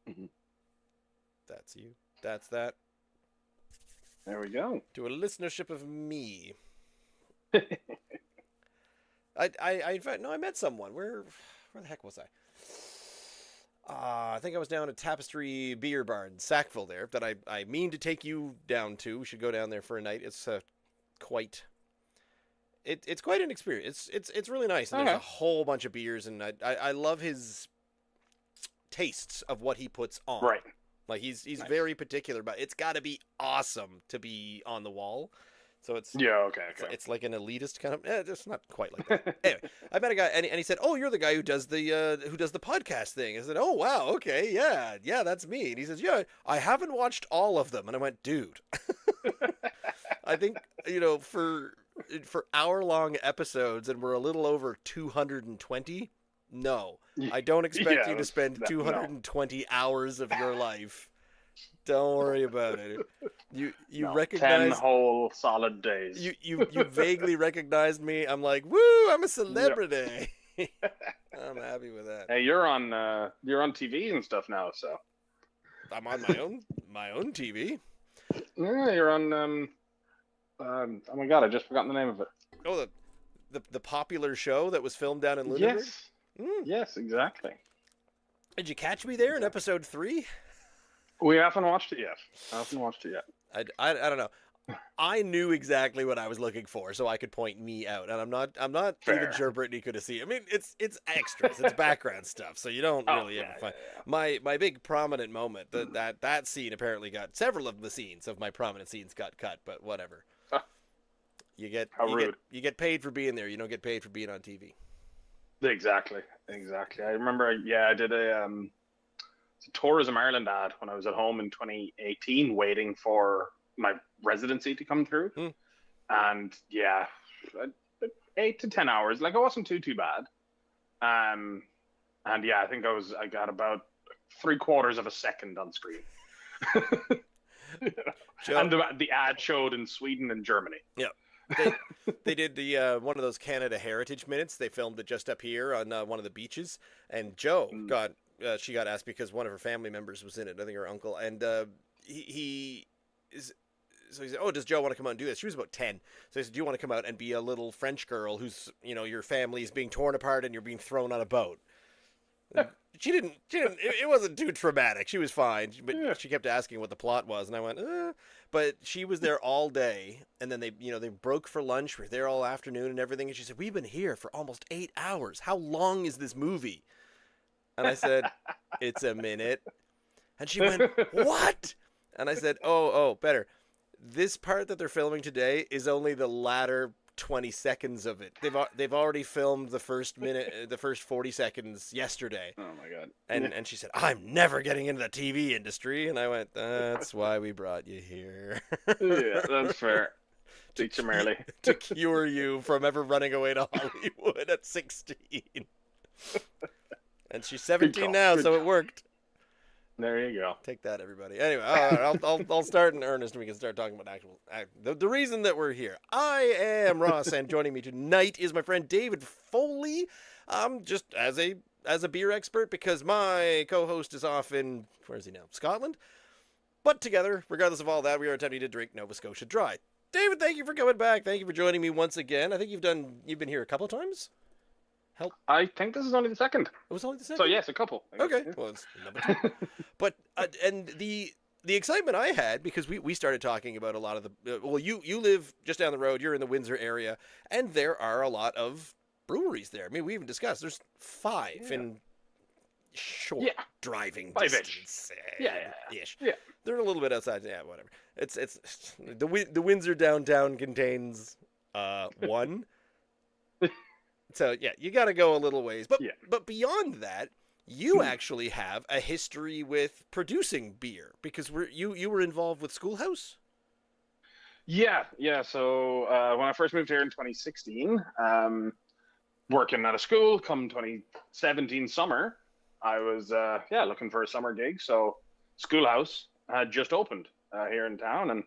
Mhm. That's you. That's that. There we go. To a listenership of me. In fact, no, I met someone. Where the heck was I? I think I was down at Tapestry Beer Bar in Sackville there that I mean to take you down to. We should go down there for a night. It's quite it's quite an experience. It's really nice, and there's a Okay. whole bunch of beers, and I love his tastes of what he puts on. Right. Like he's Nice. very particular about it's got to be awesome to be on the wall. So Yeah. Okay. it's like an elitist kind of. It's not quite like that. Anyway, I met a guy and he said, "Oh, you're the guy who does the podcast thing." I said, "Oh, wow, okay, yeah, that's me." And he says, "Yeah, I haven't watched all of them." And I went, "Dude, I think for hour-long episodes, and we're a little over 220. No, I don't expect Yeah. you to spend No. 220 hours of your life. Don't worry about it. You No. 10 recognize whole solid days. you vaguely recognized me. I'm like, woo! I'm a Yep. celebrity. I'm happy with that. Hey, you're on TV and stuff now, so I'm on my own TV. yeah, you're on oh my god, I just forgotten the name of it. Oh, the popular show that was filmed down in Lunenburg. Yes. Mm. Yes, exactly. Did you catch me there in Exactly. episode 3? We haven't watched it yet. I haven't watched it yet. I don't know. I knew exactly what I was looking for, so I could point me out, and I'm not even Fair. sure Brittany could have seen. I mean, it's extras, it's background stuff, so you don't Oh really yeah, ever yeah, find my big prominent moment. That scene apparently got several of the scenes of my prominent scenes got cut, but whatever. yeah. You get How you get rude. you get paid for being there. You don't get paid for being on TV. Exactly. Exactly. I remember. Yeah, I did a Tourism Ireland ad when I was at home in 2018, waiting for my residency to come through, Hmm. and yeah, 8 to 10 hours. Like it wasn't too bad. Um, and yeah, I got about 3/4 of a second on screen. Joe, And the ad showed in Sweden and Germany. yeah, they they did the one of those Canada Heritage minutes. They filmed it just up here on one of the beaches, and Joe Mm. got she got asked because one of her family members was in it. I think her uncle, and he is. So he said, "Oh, does Joe want to come out and do this?" She was about 10. So he said, "Do you want to come out and be a little French girl who's, your family is being torn apart and you're being thrown on a boat?" And she didn't. It wasn't too traumatic. She was fine, but Yeah. she kept asking what the plot was, and I went, But she was there all day, and then they broke for lunch. We were there all afternoon and everything. And she said, "We've been here for almost 8 hours. How long is this movie?" And I said, "It's a minute." And she went, "What?" And I said, "Oh, better. This part that they're filming today is only the latter 20 seconds of it. They've already filmed the first minute, the first 40 seconds yesterday." Oh my god. And she said, "I'm never getting into the TV industry." And I went, "That's why we brought you here." Yeah, that's fair. to, Teach them cu- early. to cure you from ever running away to Hollywood at 16. And she's Good 17 call. now, Good so it call. worked. There you go. Take that, everybody. Anyway, all right, I'll start in earnest, and we can start talking about the reason that we're here. I am Ross, and joining me tonight is my friend David Foley. Just as a beer expert, because my co-host is off in, where is he now? Scotland. But together, regardless of all that, we are attempting to drink Nova Scotia Dry. David, thank you for coming back. Thank you for joining me once again. I think you've been here a couple of times. Help. I think this is only the second. It was only the So second. yes, a couple. I guess, Okay, well, it's number 2. But and the excitement I had, because we started talking about a lot of the well, you live just down the road. You're in the Windsor area, and there are a lot of breweries there. I mean, we even discussed there's 5 Yeah. in short Yeah. driving 5-ish. distance. Yeah. Ish. Yeah. They're a little bit outside. Yeah, whatever. It's the Windsor downtown contains 1. So yeah, you got to go a little ways. But Yeah. but beyond that, you actually have a history with producing beer, because you were involved with Schoolhouse. Yeah. So when I first moved here in 2016, working at a school, come 2017 summer, I was looking for a summer gig. So Schoolhouse had just opened here in town, and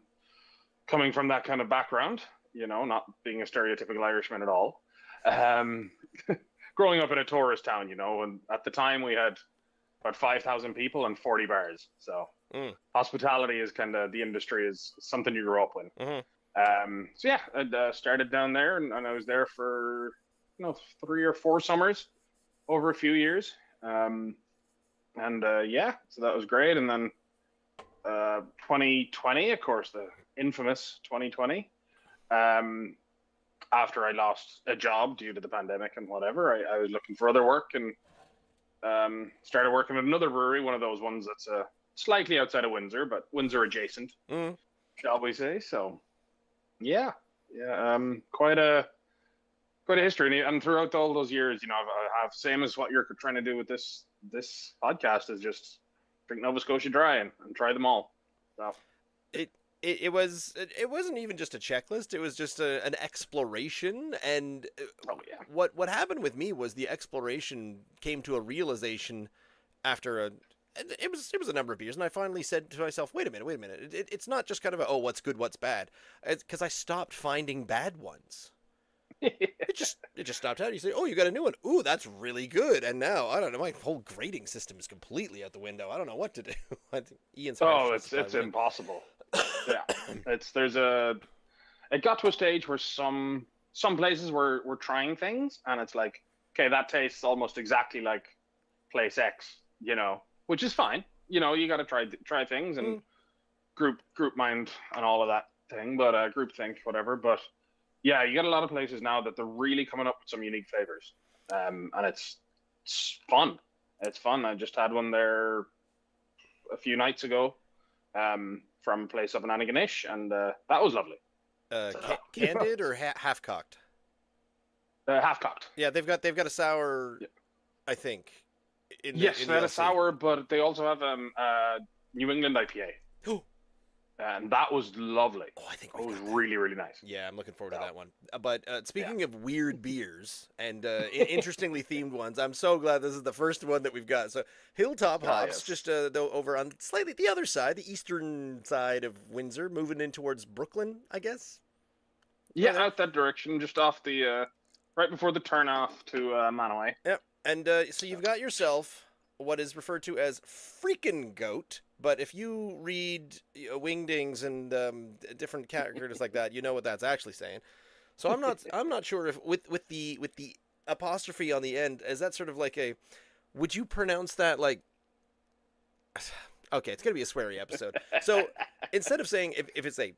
coming from that kind of background, not being a stereotypical Irishman at all, um, growing up in a tourist town, and at the time we had about 5,000 people and 40 bars. So hospitality is kind of the industry is something you grew up with. Mm-hmm. So yeah, I started down there, and I was there for 3 or 4 summers over a few years. Yeah, so that was great. And then 2020, of course, the infamous 2020. After I lost a job due to the pandemic and whatever, I was looking for other work, and started working at another brewery, one of those ones that's slightly outside of Windsor, but Windsor adjacent, shall we say. So yeah, quite a history. And throughout all those years, I have same as what you're trying to do with this podcast is just drink Nova Scotia Dry and try them all. So it wasn't even just a checklist. It was just an exploration. And what happened with me was the exploration came to a realization after it was a number of years, and I finally said to myself, wait a minute. It's not just kind of what's good, what's bad. It's because I stopped finding bad ones. It just stopped out. You say, oh, you got a new one. Ooh, that's really good. And now, I don't know, my whole grading system is completely out the window. I don't know what to do. I think Ian's it's impossible. Yeah. It got to a stage where some places were trying things, and it's like, okay, that tastes almost exactly like place X, which is fine. You got to try things and group mind and all of that thing, but group think, whatever. But yeah, you got a lot of places now that they're really coming up with some unique flavors, and it's fun. It's fun. I just had one there a few nights ago, from a place up in Antigonish, and that was lovely. Candid or half cocked? Half cocked. Yeah, they've got a sour, I think. Yes, they had a sour, but they also have New England IPA. And that was lovely. Oh, I think it was really, really nice. Yeah, I'm looking forward to that one. But speaking of weird beers and interestingly themed ones, I'm so glad this is the first one that we've got. So Hill Top Hops, just though over on slightly the other side, the eastern side of Windsor, moving in towards Brooklyn, I guess. Yeah, out that direction, just off the right before the turn off to Manaway. Yep. And so you've got yourself what is referred to as freaking goat. But if you read wingdings and different characters like that, you know what that's actually saying. So I'm not sure if with the apostrophe on the end, is that sort of like a, would you pronounce that like, okay, it's gonna be a sweary episode. So instead of saying if it's a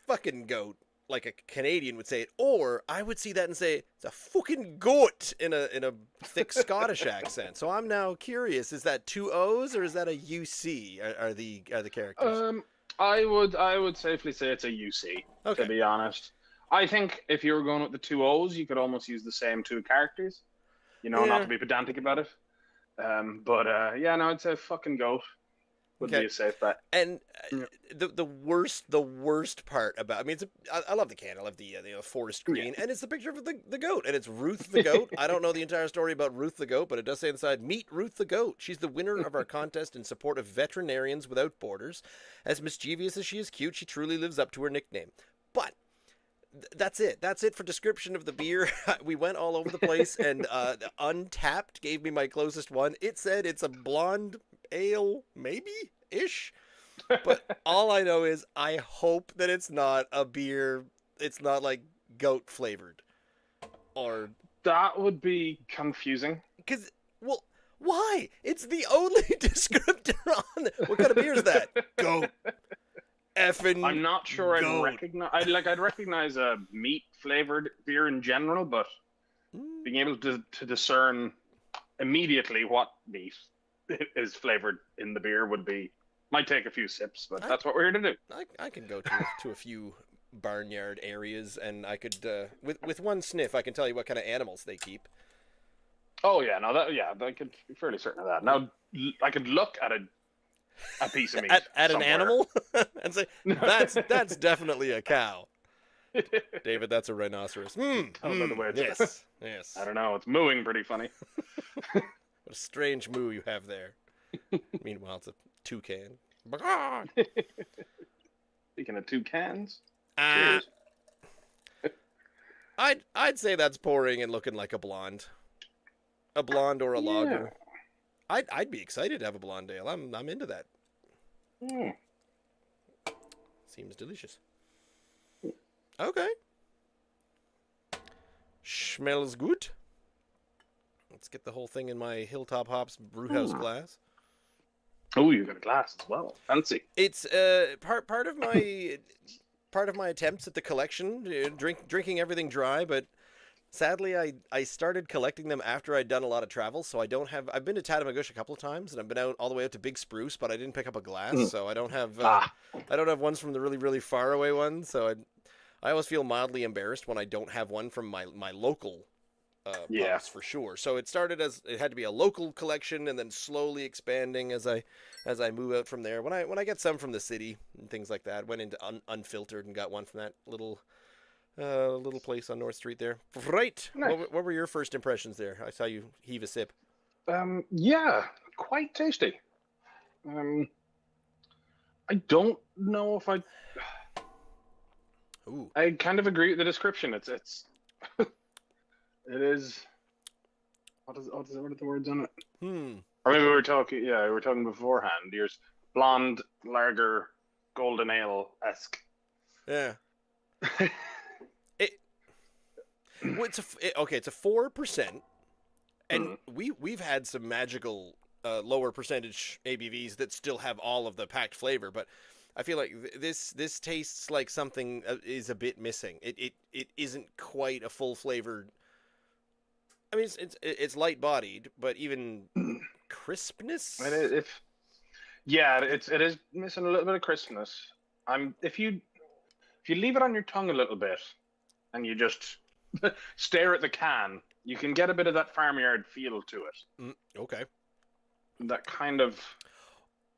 fucking goat, like a Canadian would say it, or I would see that and say it's a fucking goat in a thick Scottish accent. So I'm now curious: is that two O's or is that a UC? Are the characters? I would safely say it's a UC. Okay. To be honest, I think if you were going with the two O's, you could almost use the same two characters. Not to be pedantic about it. I'd say fucking goat would be a safe bet. And the worst part about, I mean, I love the can, I love the forest green, and it's the picture of the goat, and it's Ruth the goat. I don't know the entire story about Ruth the goat, but it does say inside, meet Ruth the goat. She's the winner of our contest in support of Veterinarians Without Borders. As mischievous as she is cute, she truly lives up to her nickname. But that's it. That's it for description of the beer. We went all over the place, and Untapped gave me my closest one. It said it's a blonde ale, maybe-ish. But all I know is I hope that it's not a beer. It's not like goat flavored. Or that would be confusing. Because, well, why? It's the only descriptor on the... What kind of beer is that? Goat. Effing I'm not sure goat. I'd recognize a meat flavored beer in general, but being able to discern immediately what meat is flavored in the beer might take a few sips, but that's what we're here to do. I can go to a few barnyard areas, and I could with one sniff I can tell you what kind of animals they keep. Oh yeah, I could be fairly certain of that. Now I could look at a piece of meat at an animal and say that's definitely a cow. David, that's a rhinoceros. Yes. I don't know. It's mooing pretty funny. What a strange moo you have there. Meanwhile, it's a toucan. Speaking of toucans, I'd say that's pouring and looking like a blonde or a lager. I'd be excited to have a blonde ale. I'm into that. Mm. Seems delicious. Okay. Smells good. Let's get the whole thing in my Hill Top Hops Brewhouse glass. Oh, you got a glass as well. Fancy. It's part of my attempts at the collection, drinking everything dry, but sadly I started collecting them after I'd done a lot of travel, so I don't have. I've been to Tatamagouche a couple of times, and I've been out all the way out to Big Spruce, but I didn't pick up a glass, so I don't have ones from the really really far away ones. So I always feel mildly embarrassed when I don't have one from my local pubs for sure. So it started as it had to be a local collection, and then slowly expanding as I move out from there. When I get some from the city and things like that, went into Unfiltered and got one from that little place on North Street there. Right. Nice. What were your first impressions there? I saw you heave a sip. Yeah, quite tasty. I don't know if I. Ooh. I kind of agree with the description. It's it is. What are the words on it? Or maybe we were talking. Yeah, we were talking beforehand. Yours blonde lager, golden ale esque. Yeah. It's a 4%, and we've had some magical lower percentage ABVs that still have all of the packed flavor, but I feel like this tastes like something is a bit missing. It isn't quite a full flavored. I mean, it's light bodied, but even crispness. It is missing a little bit of crispness. If you leave it on your tongue a little bit, and you just stare at the can, you can get a bit of that farmyard feel to it. Okay. That kind of,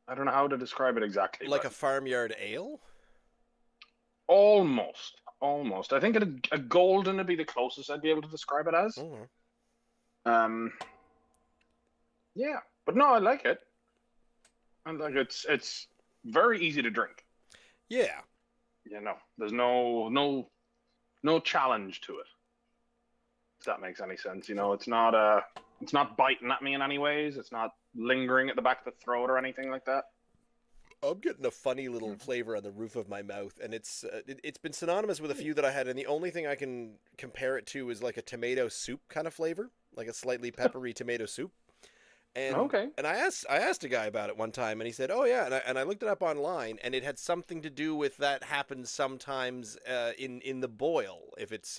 I don't know how to describe it exactly. Like a farmyard ale? Almost. I think a golden would be the closest I'd be able to describe it as. Yeah, but no, I like it. And like it's very easy to drink. Yeah. You know, there's no challenge to it. If that makes any sense, you know, it's not biting at me in any ways. It's not lingering at the back of the throat or anything like that. I'm getting a funny little flavor on the roof of my mouth, and it's been synonymous with a few that I had, and the only thing I can compare it to is like a tomato soup kind of flavor, like a slightly peppery tomato soup. And and I asked a guy about it one time, and he said, "Oh yeah," and I looked it up online, and it had something to do with that happens sometimes in the boil, if it's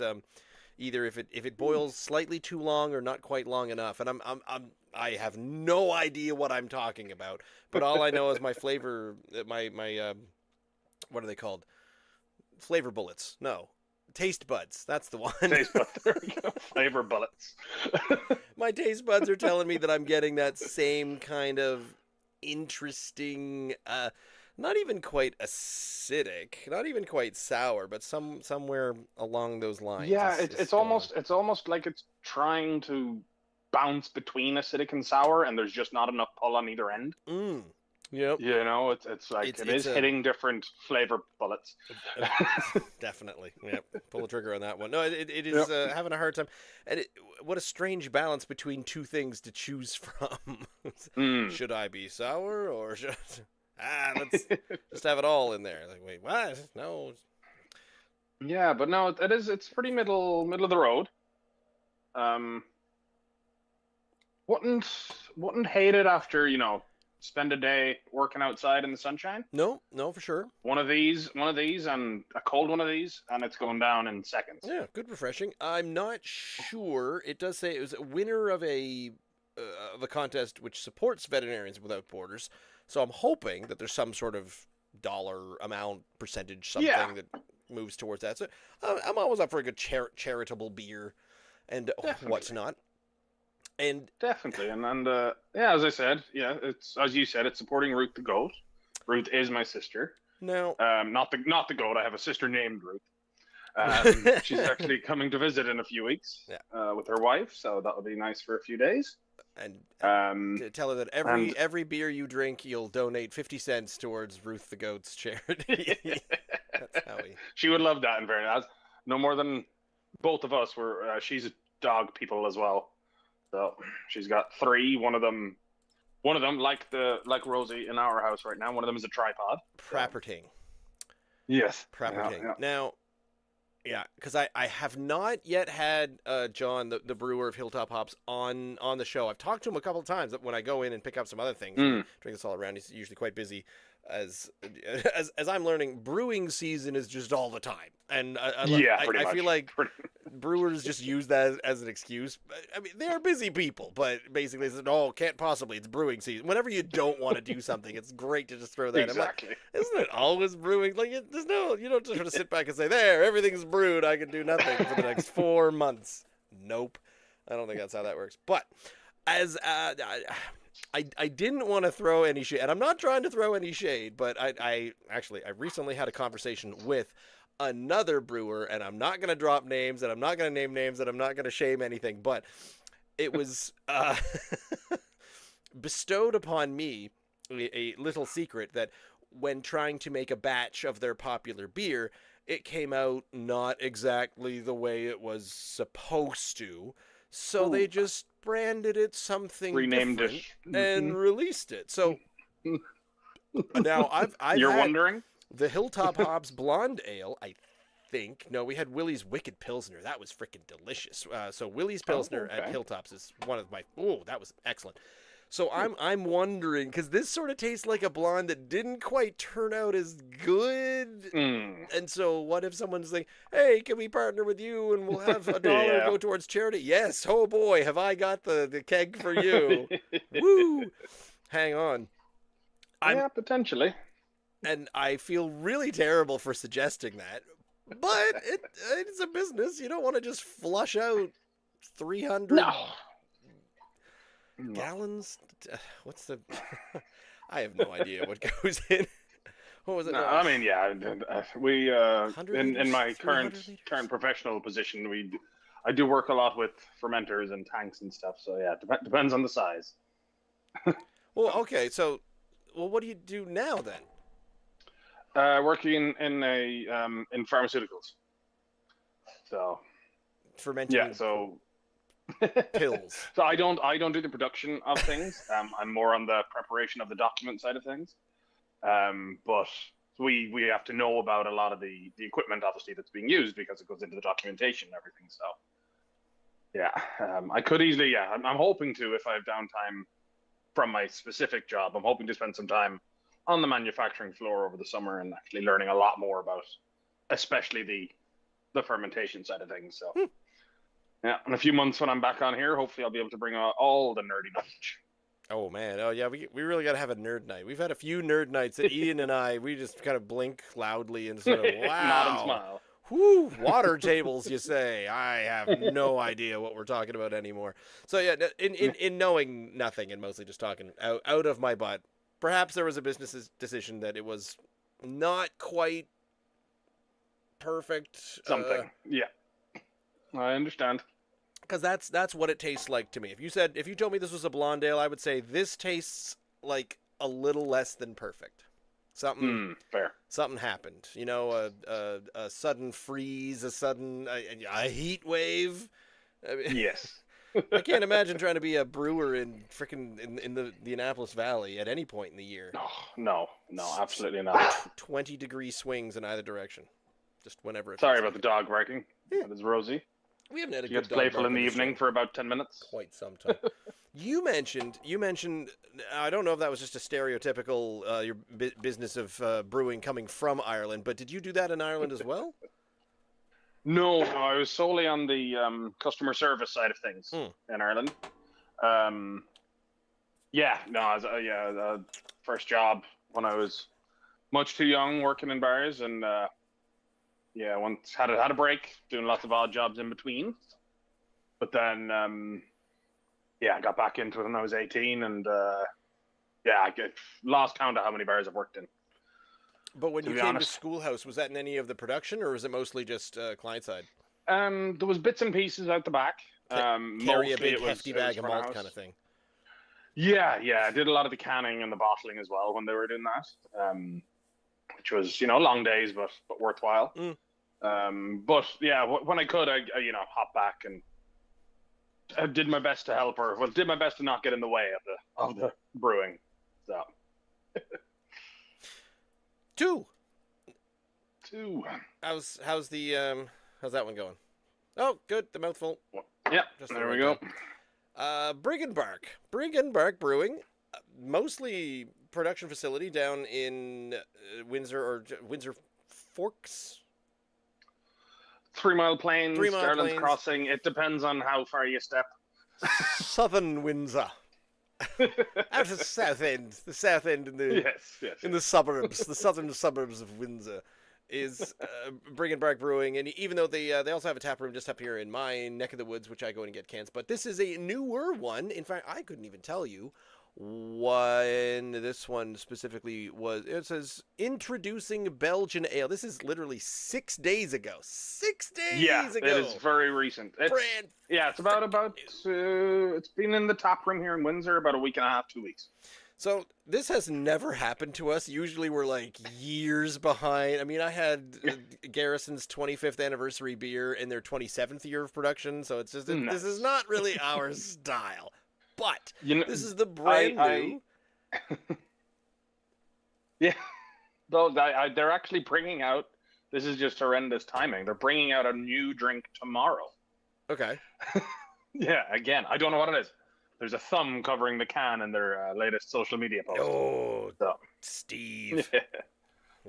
either if it boils slightly too long or not quite long enough. And I have no idea what I'm talking about, but all I know is my flavor, my what are they called? Flavor bullets? No, taste buds. That's the one. Taste buds. There we go. Flavor bullets. My taste buds are telling me that I'm getting that same kind of interesting, not even quite acidic, not even quite sour, but somewhere along those lines. Yeah, it's almost like it's trying to bounce between acidic and sour, and there's just not enough pull on either end. Yep. You know, it's like it is hitting different flavor bullets. Definitely. Yep. Pull the trigger on that one. No, it is having a hard time. And what a strange balance between two things to choose from. Should I be sour or should let's just have it all in there. Like, wait, what? No. Yeah, but no, it's pretty middle of the road. Wouldn't hate it after, you know, spend a day working outside in the sunshine. No, for sure. One of these, and a cold one of these, and it's going down in seconds. Yeah, good refreshing. I'm not sure. It does say it was a winner of a contest which supports Veterinarians Without Borders. So I'm hoping that there's some sort of dollar amount percentage something that moves towards that. So I'm always up for a good charitable beer and what's not. And definitely, and as I said, it's as you said, it's supporting Ruth the goat. Ruth is my sister. No, not the goat. I have a sister named Ruth. She's actually coming to visit in a few weeks with her wife, so that'll be nice for a few days. And to tell her that every beer you drink, you'll donate 50 cents towards Ruth the goat's charity. That's how she would love that. In fairness, no more than both of us were. She's a dog people as well. So she's got 3. One of them One of them, like Rosie in our house right now, one of them is a tripod. So. Praperting. Yes. Yeah, Praperting. yeah. Now, yeah, because I have not yet had John, the brewer of Hilltop Hops, on the show. I've talked to him a couple of times when I go in and pick up some other things. We drink this all around. He's usually quite busy. As I'm learning, brewing season is just all the time, and Pretty I much. feel like brewers just use that as an excuse. I mean, they are busy people, but basically, it's can't possibly. It's brewing season. Whenever you don't want to do something, it's great to just throw that. Exactly. I'm like, isn't it always brewing? Like, there's no, you don't just sort of sit back and say, there, everything's brewed. I can do nothing for the next 4 months. Nope, I don't think that's how that works. But as I didn't want to throw any shade, and I'm not trying to throw any shade, but I recently had a conversation with another brewer, and I'm not going to drop names, and I'm not going to name names, and I'm not going to shame anything, but it was bestowed upon me a little secret that when trying to make a batch of their popular beer, it came out not exactly the way it was supposed to. So they just branded it something renamed different it and released it. So now I've You're had wondering? the Hilltop Hops Blonde Ale, I think. No, we had Willie's Wicked Pilsner. That was freaking delicious. So Willie's Pilsner at Hilltops is one of my. Oh, that was excellent. So I'm wondering, because this sort of tastes like a blonde that didn't quite turn out as good. And so what if someone's like, hey, can we partner with you and we'll have $1 go towards charity? Yes. Oh boy, have I got the keg for you. Woo. Hang on. Potentially. And I feel really terrible for suggesting that. But it's a business. You don't want to just flush out 300 gallons. What's the? I have no idea what goes in. What was it? No, I mean, we in my current professional position, I do work a lot with fermenters and tanks and stuff. So yeah, depends on the size. Well, okay, so what do you do now then? Working in pharmaceuticals. So fermenting. Yeah, so pills. So I don't do the production of things. I'm more on the preparation of the document side of things. But we have to know about a lot of the equipment, obviously, that's being used because it goes into the documentation and everything. So yeah, I could easily. Yeah, I'm hoping to, if I have downtime from my specific job, I'm hoping to spend some time on the manufacturing floor over the summer and actually learning a lot more about, especially the fermentation side of things. So. Yeah, in a few months when I'm back on here, hopefully I'll be able to bring all the nerdy knowledge. Oh, man. Oh, yeah, we really got to have a nerd night. We've had a few nerd nights that Ian and I, we just kind of blink loudly and sort of, wow. Nod and smile. Whew, water tables, you say. I have no idea what we're talking about anymore. So, yeah, in knowing nothing and mostly just talking out of my butt, perhaps there was a business decision that it was not quite perfect. Something, yeah. I understand. Because that's what it tastes like to me. If you told me this was a blonde ale, I would say this tastes like a little less than perfect. Fair. Something happened. You know, a sudden freeze, a sudden a heat wave. I mean, yes. I can't imagine trying to be a brewer in frickin' in the Annapolis Valley at any point in the year. No, absolutely not. 20-degree swings in either direction. Just whenever. Sorry about the dog barking. That is Rosie. We haven't had a she good gets playful in the evening for about 10 minutes. Quite some time. You mentioned. I don't know if that was just a stereotypical your business of brewing coming from Ireland, but did you do that in Ireland as well? No, I was solely on the customer service side of things in Ireland. First job when I was much too young, working in bars, and once had a break, doing lots of odd jobs in between. But then, I got back into it when I was 18, and I lost count of how many bars I've worked in. But when you came to Schoolhouse, was that in any of the production, or was it mostly just client side? There was bits and pieces out the back. Carry a big hefty bag of malt kind of thing. Yeah. I did a lot of the canning and the bottling as well when they were doing that. Which was, long days, but worthwhile. But yeah, when I could, I hop back and I did my best to help her. Well, did my best to not get in the way of the brewing. So Two. How's How's that one going? Oh, good. The mouthful. Yeah, Just there we go. Brig Barq. Brig Barq Brewing, mostly production facility down in Windsor or Windsor Forks. 3 Mile Plains, 3 Mile Garland's Plains. Crossing. It depends on how far you step. Southern Windsor. Out of the south end in the yes. in the suburbs, the southern suburbs of Windsor, is Brig Barq Brewing, and even though they also have a tap room just up here in my neck of the woods, which I go in and get cans, but this is a newer one. In fact, I couldn't even tell you when this one specifically was. It says introducing Belgian Ale. This is literally 6 days ago. 6 days ago. It is very recent. It's about it's been in the tap room here in Windsor about a week and a half, 2 weeks. So this has never happened to us. Usually we're like years behind. I mean, I had Garrison's 25th anniversary beer in their 27th year of production, so it's just this is not really our style. But this is the brand new. Yeah, though they're actually bringing out. This is just horrendous timing. They're bringing out a new drink tomorrow. Okay. Yeah, again, I don't know what it is. There's a thumb covering the can in their latest social media post. Oh, so. Steve. Yeah.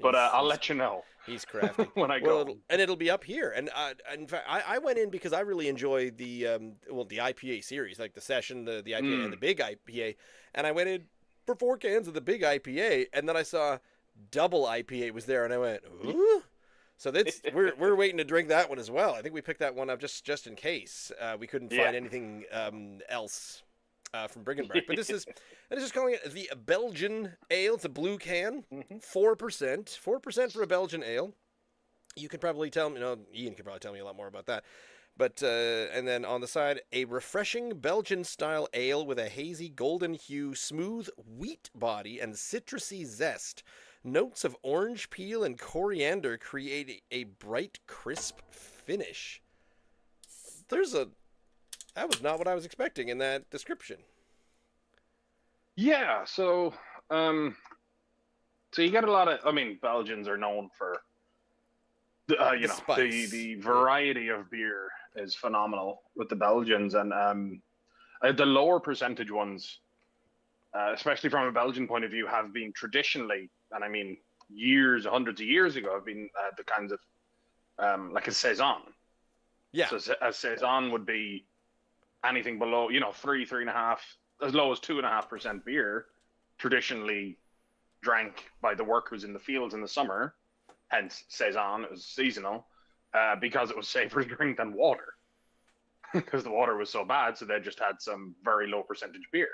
But I'll let you know. He's crafty. When I go. It'll be up here. And in fact, I went in because I really enjoy the IPA series, like the session, the IPA, and the big IPA. And I went in for 4 cans of the big IPA, and then I saw double IPA was there, and I went, ooh. So that's we're waiting to drink that one as well. I think we picked that one up just in case we couldn't find anything else from Brig Barq. But this is calling it the Belgian Ale. It's a blue can, 4%, 4% for a Belgian Ale. You could probably tell me, Ian could probably tell me a lot more about that. But and then on the side, a refreshing Belgian style ale with a hazy golden hue, smooth wheat body, and citrusy zest. Notes of orange peel and coriander create a bright, crisp finish. That was not what I was expecting in that description. Yeah, so you get a lot of. I mean, Belgians are known for the variety of beer is phenomenal with the Belgians, and the lower percentage ones, especially from a Belgian point of view, have been traditionally, and I mean hundreds of years ago, have been the kinds of like a saison. Yeah. So a saison would be anything below, 3.5, as low as 2.5% beer, traditionally drank by the workers in the fields in the summer. Hence, saison, it was seasonal, because it was safer to drink than water. Because the water was so bad, so they just had some very low percentage beer.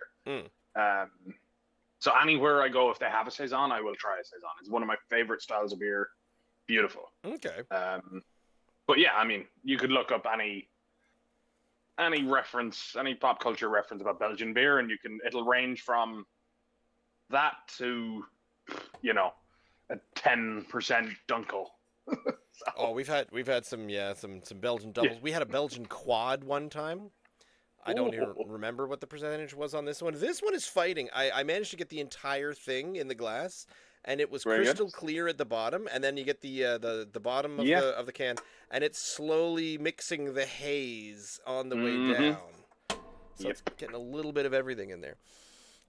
So anywhere I go, if they have a saison, I will try a saison. It's one of my favorite styles of beer. Beautiful. Okay. But yeah, I mean, you could look up any reference, any pop culture reference about Belgian beer, and it'll range from that to, a 10% Dunkel. Oh, we've had some Belgian doubles. Yeah. We had a Belgian quad one time. I don't even remember what the percentage was on this one. This one is fighting. I managed to get the entire thing in the glass, and it was crystal clear at the bottom, and then you get the bottom of the can, and it's slowly mixing the haze on the way down. So it's getting a little bit of everything in there.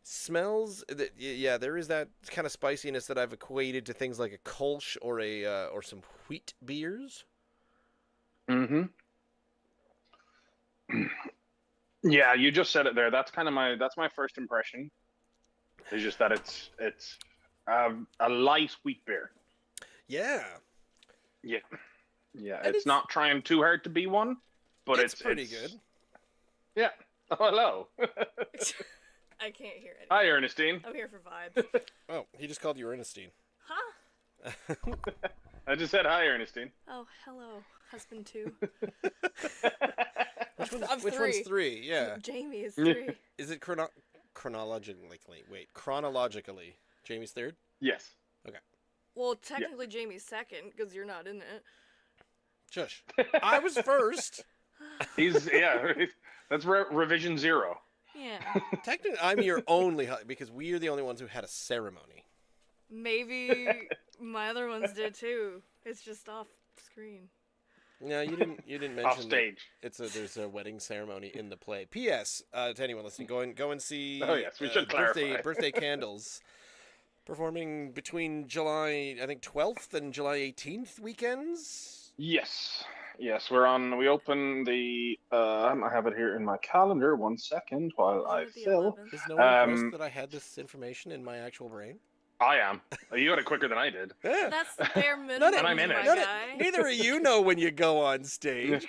Smells, there is that kind of spiciness that I've equated to things like a Kolsch or some wheat beers. Yeah, you just said it there. That's my first impression. It's just that it's a light wheat beer. Yeah. Yeah. It's not trying too hard to be one, but it's pretty good. Yeah. Oh, hello. I can't hear it. Hi, Ernestine. I'm here for vibes. Oh, he just called you Ernestine. Huh? I just said hi, Ernestine. Oh, hello, husband 2. Which one's 3? Yeah. Jamie is 3. Is it chronologically? Wait, chronologically, Jamie's 3rd? Yes. Okay. Well, technically Jamie's 2nd because you're not in it. Shush. I was 1st. That's revision 0. Yeah. Technically, I'm your only because we are the only ones who had a ceremony. Maybe my other ones did too. It's just off screen. No, you didn't. You didn't Off mention stage. there's a wedding ceremony in the play. P.S. To anyone listening, go and see. Oh, yes, we should clarify. Birthday Candles, performing between July 12th and July 18th weekends. Yes. Yes, we open the, I have it here in my calendar, 1 second while I Is it the fill. 11th? Is no one impressed that I had this information in my actual brain? I am. You got it quicker than I did. Yeah. That's the bare minimum, And I'm in my it. guy. Neither of you know when you go on stage.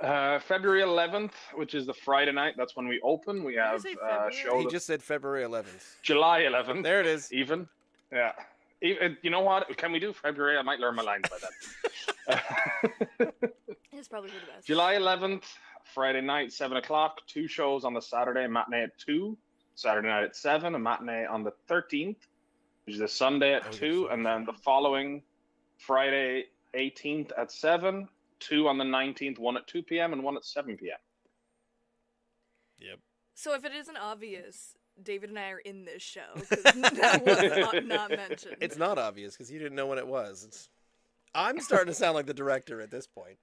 February 11th, which is the Friday night, that's when we open. We have say February? show. He just said February 11th. July 11th. There it is. Even. Yeah. You know what? Can we do February? I might learn my lines by then. It's probably for the best. July 11th, Friday night, 7 o'clock. 2 shows on the Saturday, matinee at 2. Saturday night at 7, a matinee on the 13th, which is a Sunday at 2. And then the following Friday, 18th at 7. 2 on the 19th, 1 at 2 p.m. and 1 at 7 p.m. Yep. So if it isn't obvious, David and I are in this show. 'Cause that was not mentioned. It's not obvious because you didn't know when it was. I'm starting to sound like the director at this point,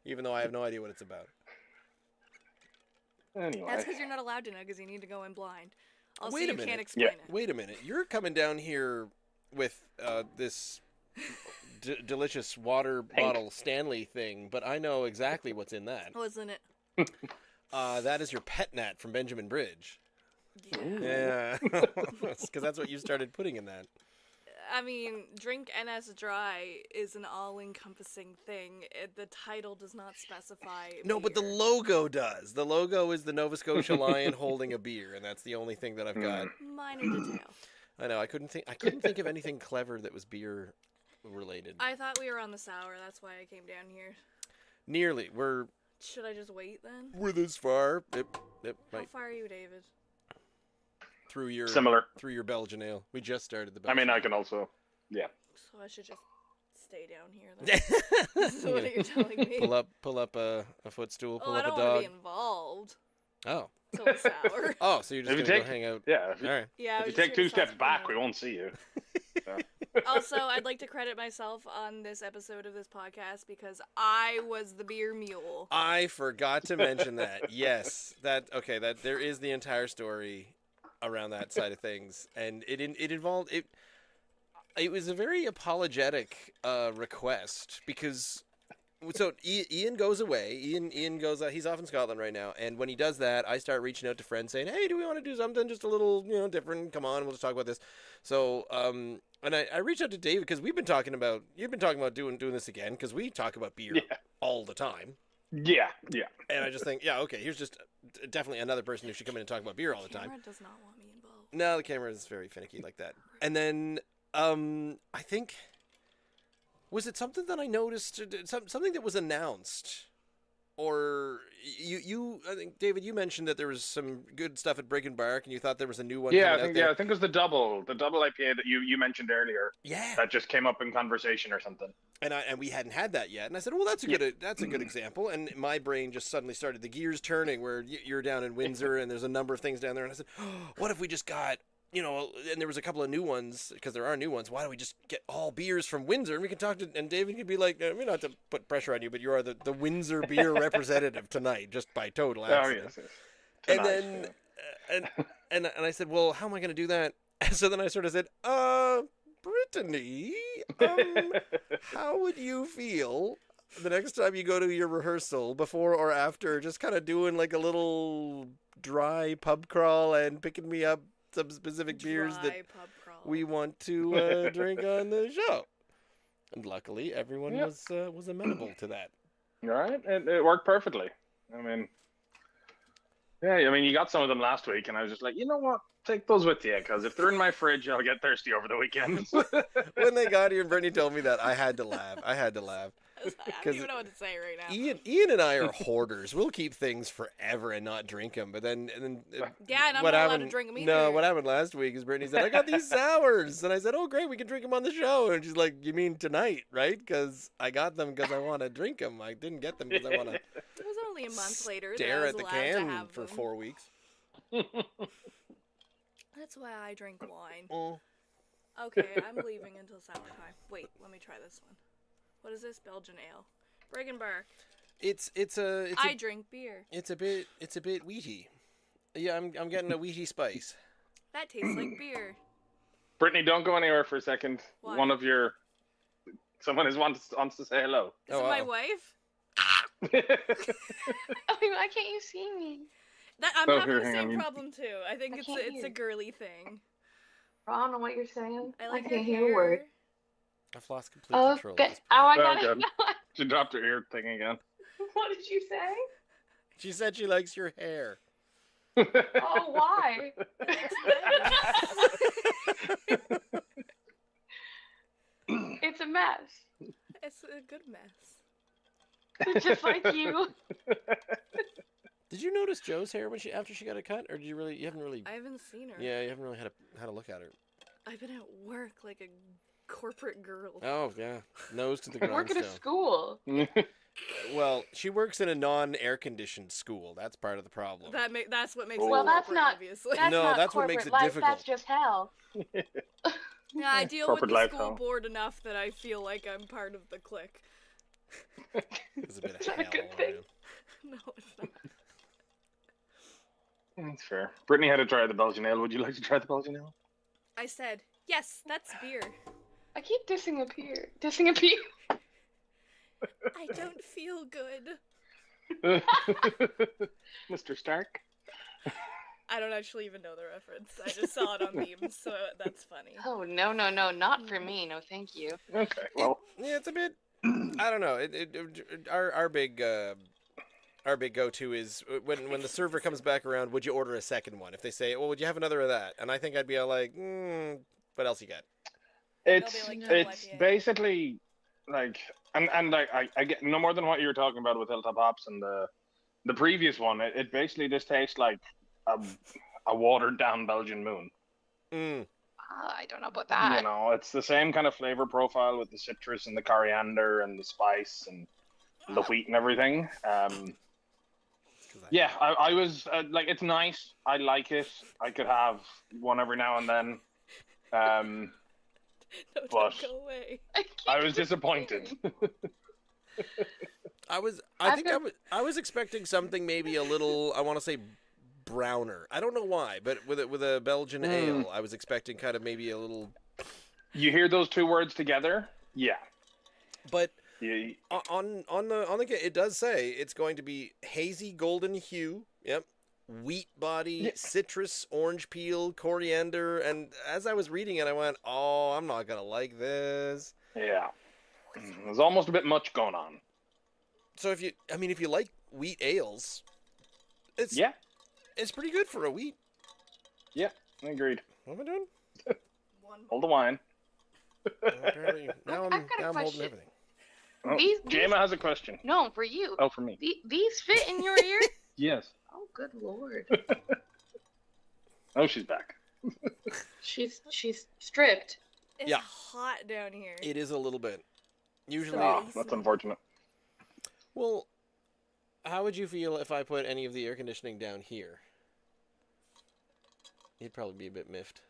even though I have no idea what it's about. Anyway. That's because you're not allowed to know because you need to go in blind. Also, Wait a you minute. can't explain it. Wait a minute. You're coming down here with this delicious water bottle Stanley thing, but I know exactly what's in that. Wasn't it? That is your pet nat from Benjamin Bridge. Yeah. Yeah. Because that's what you started putting in that. I mean, Drink NS Dry is an all-encompassing thing. The title does not specify. No, but the beer. logo does. The logo is the Nova Scotia lion holding a beer, and that's the only thing that I've got. Minor detail. I know. I couldn't think of anything clever that was beer related. I thought we were on the sour. That's why I came down here. Nearly. Should I just wait then? We're this far. It How might far are you, David? through your Similar. through your Belgian ale. We just started the I Belgian. mean, I can also, yeah. So I should just stay down here then. This is what you're telling me. pull up a footstool. Pull Oh, I up a don't dog. want to be involved. Oh. So it's sour. Oh, so you're just If you gonna take- go hang out. Yeah. All right. Yeah. I If you was just take here 2 to stop steps back, we promoting. won't see you. Also, I'd like to credit myself on this episode of this podcast because I was the beer mule. I forgot to mention that. Yes, that there is the entire story around that side of things, and it involved it. It was a very apologetic request because so Ian goes away. Ian goes. He's off in Scotland right now, and when he does that, I start reaching out to friends saying, "Hey, do we want to do something just a little different? Come on, we'll just talk about this." So and I reached out to David because you've been talking about doing this again because we talk about beer all the time. Yeah. And I just think, yeah, okay, here's just definitely another person who should come in and talk about beer all the time. Camera does not want me involved. No, the camera is very finicky like that. And then I think, was it something that I noticed, something that was announced? Or I think, David, you mentioned that there was some good stuff at Brig Barq, and you thought there was a new one Yeah, coming out there. I think it was the double IPA that you mentioned earlier. Yeah. That just came up in conversation or something. And we hadn't had that yet, and I said, well, that's a good example. And my brain just suddenly started the gears turning. Where you're down in Windsor, and there's a number of things down there, and I said, oh, what if we just got, and there was a couple of new ones because there are new ones. Why don't we just get all beers from Windsor, and we can talk to, and David could be like, I mean, not to put pressure on you, but you are the Windsor beer representative tonight, just by total accident. Oh yes. And Tonight, then, and I said, well, how am I going to do that? So then I sort of said, Brittany, how would you feel the next time you go to your rehearsal, before or after, just kind of doing like a little dry pub crawl and picking me up some specific beers that pub crawl. we want to drink on the show? And luckily, everyone was amenable to that. All right, it worked perfectly. I mean, you got some of them last week, and I was just like, you know what? Take those with you, because if they're in my fridge, I'll get thirsty over the weekend. When they got here and Brittany told me that, I had to laugh. I don't even know what to say right now. Ian and I are hoarders. We'll keep things forever and not drink them. But then Yeah, and I'm what not allowed to happened? drink them either. No, what happened last week is Brittany said, I got these sours. And I said, oh, great, we can drink them on the show. And she's like, you mean tonight, right? Because I got them because I want to drink them. I didn't get them because I want to. It was only a month later that I Stare was at the allowed to can have for them. 4 weeks. That's why I drink wine. Oh. Okay, I'm leaving until summertime. Wait, let me try this one. What is this? Belgian Ale. Brig Barq. It's I drink beer. It's a bit wheaty. Yeah, I'm getting a wheaty spice. That tastes like beer. Brittany, don't go anywhere for a second. Why? Someone wants to say hello. Is it my wife? Oh, why can't you see me? I'm Oh, having here, the hang same on. problem too. I think I it's can't a hear. girly thing. I don't know what you're saying. I like can't your hear a word. hair. I've lost complete Oh, control good. at this Oh, point. I Oh, got good. it. She dropped her ear thing again. What did you say? She said she likes your hair. Oh, why? It's a mess. It's a good mess. Just like you. Did you notice Joe's hair after she got a cut, or you haven't really? I haven't seen her. Yeah, you haven't really had a look at her. I've been at work like a corporate girl. Oh yeah, nose to the I work at a grindstone. school. Well, she works in a non-air conditioned school. That's part of the problem. That's what makes Well, it that's corporate, not- obviously. That's No, not that's what corporate makes it life. difficult. That's just hell. Yeah, I deal with Corporate the life, school though. board enough that I feel like I'm part of the clique. It's a bit of Is that hell. a good thing? No, it's not. That's fair. Brittany had to try the Belgian Ale. Would you like to try the Belgian Ale? I said, yes, that's beer. I keep dissing a peer. Dissing a peer. I don't feel good. Mr. Stark? I don't actually even know the reference. I just saw it on memes, so that's funny. Oh, no, not for me. No, thank you. Okay, well. Yeah, it's a bit. I don't know. Our big go-to is when the server comes back around. Would you order a second one? If they say, "Well, would you have another of that?" And I think I'd be all like, "What else you got?" It's They'll be like, it's "Double IPA." basically like and I get no more than what you were talking about with Hill Top Hops and the previous one. It basically just tastes like a watered down Belgian Moon. I don't know about that. You know, it's the same kind of flavor profile with the citrus and the coriander and the spice and the wheat and everything. Yeah, I was like, it's nice. I like it. I could have one every now and then. No, but- don't go away. I was disappointed. I was expecting something maybe a little, I want to say, browner. I don't know why, but with a Belgian ale, I was expecting kind of maybe a little. You hear those two words together? Yeah. But Yeah. on the it does say it's going to be hazy golden hue. Yep. Wheat body, Yeah. citrus, orange peel, coriander, and as I was reading it, I went, "Oh, I'm not gonna like this." Yeah. There's almost a bit much going on. So if you like wheat ales, it's pretty good for a wheat. Yeah, agreed. What am I doing? One. Hold the wine. Apparently, now I've got a I'm holding question. everything. Oh, These- Jema has a question. No, for you. Oh, for me. These fit in your ear? Yes. Oh, good lord. Oh, she's back. She's stripped. It's Yeah. hot down here. It is a little bit. Usually, Oh, that's unfortunate. well, how would you feel if I put any of the air conditioning down here? You'd probably be a bit miffed.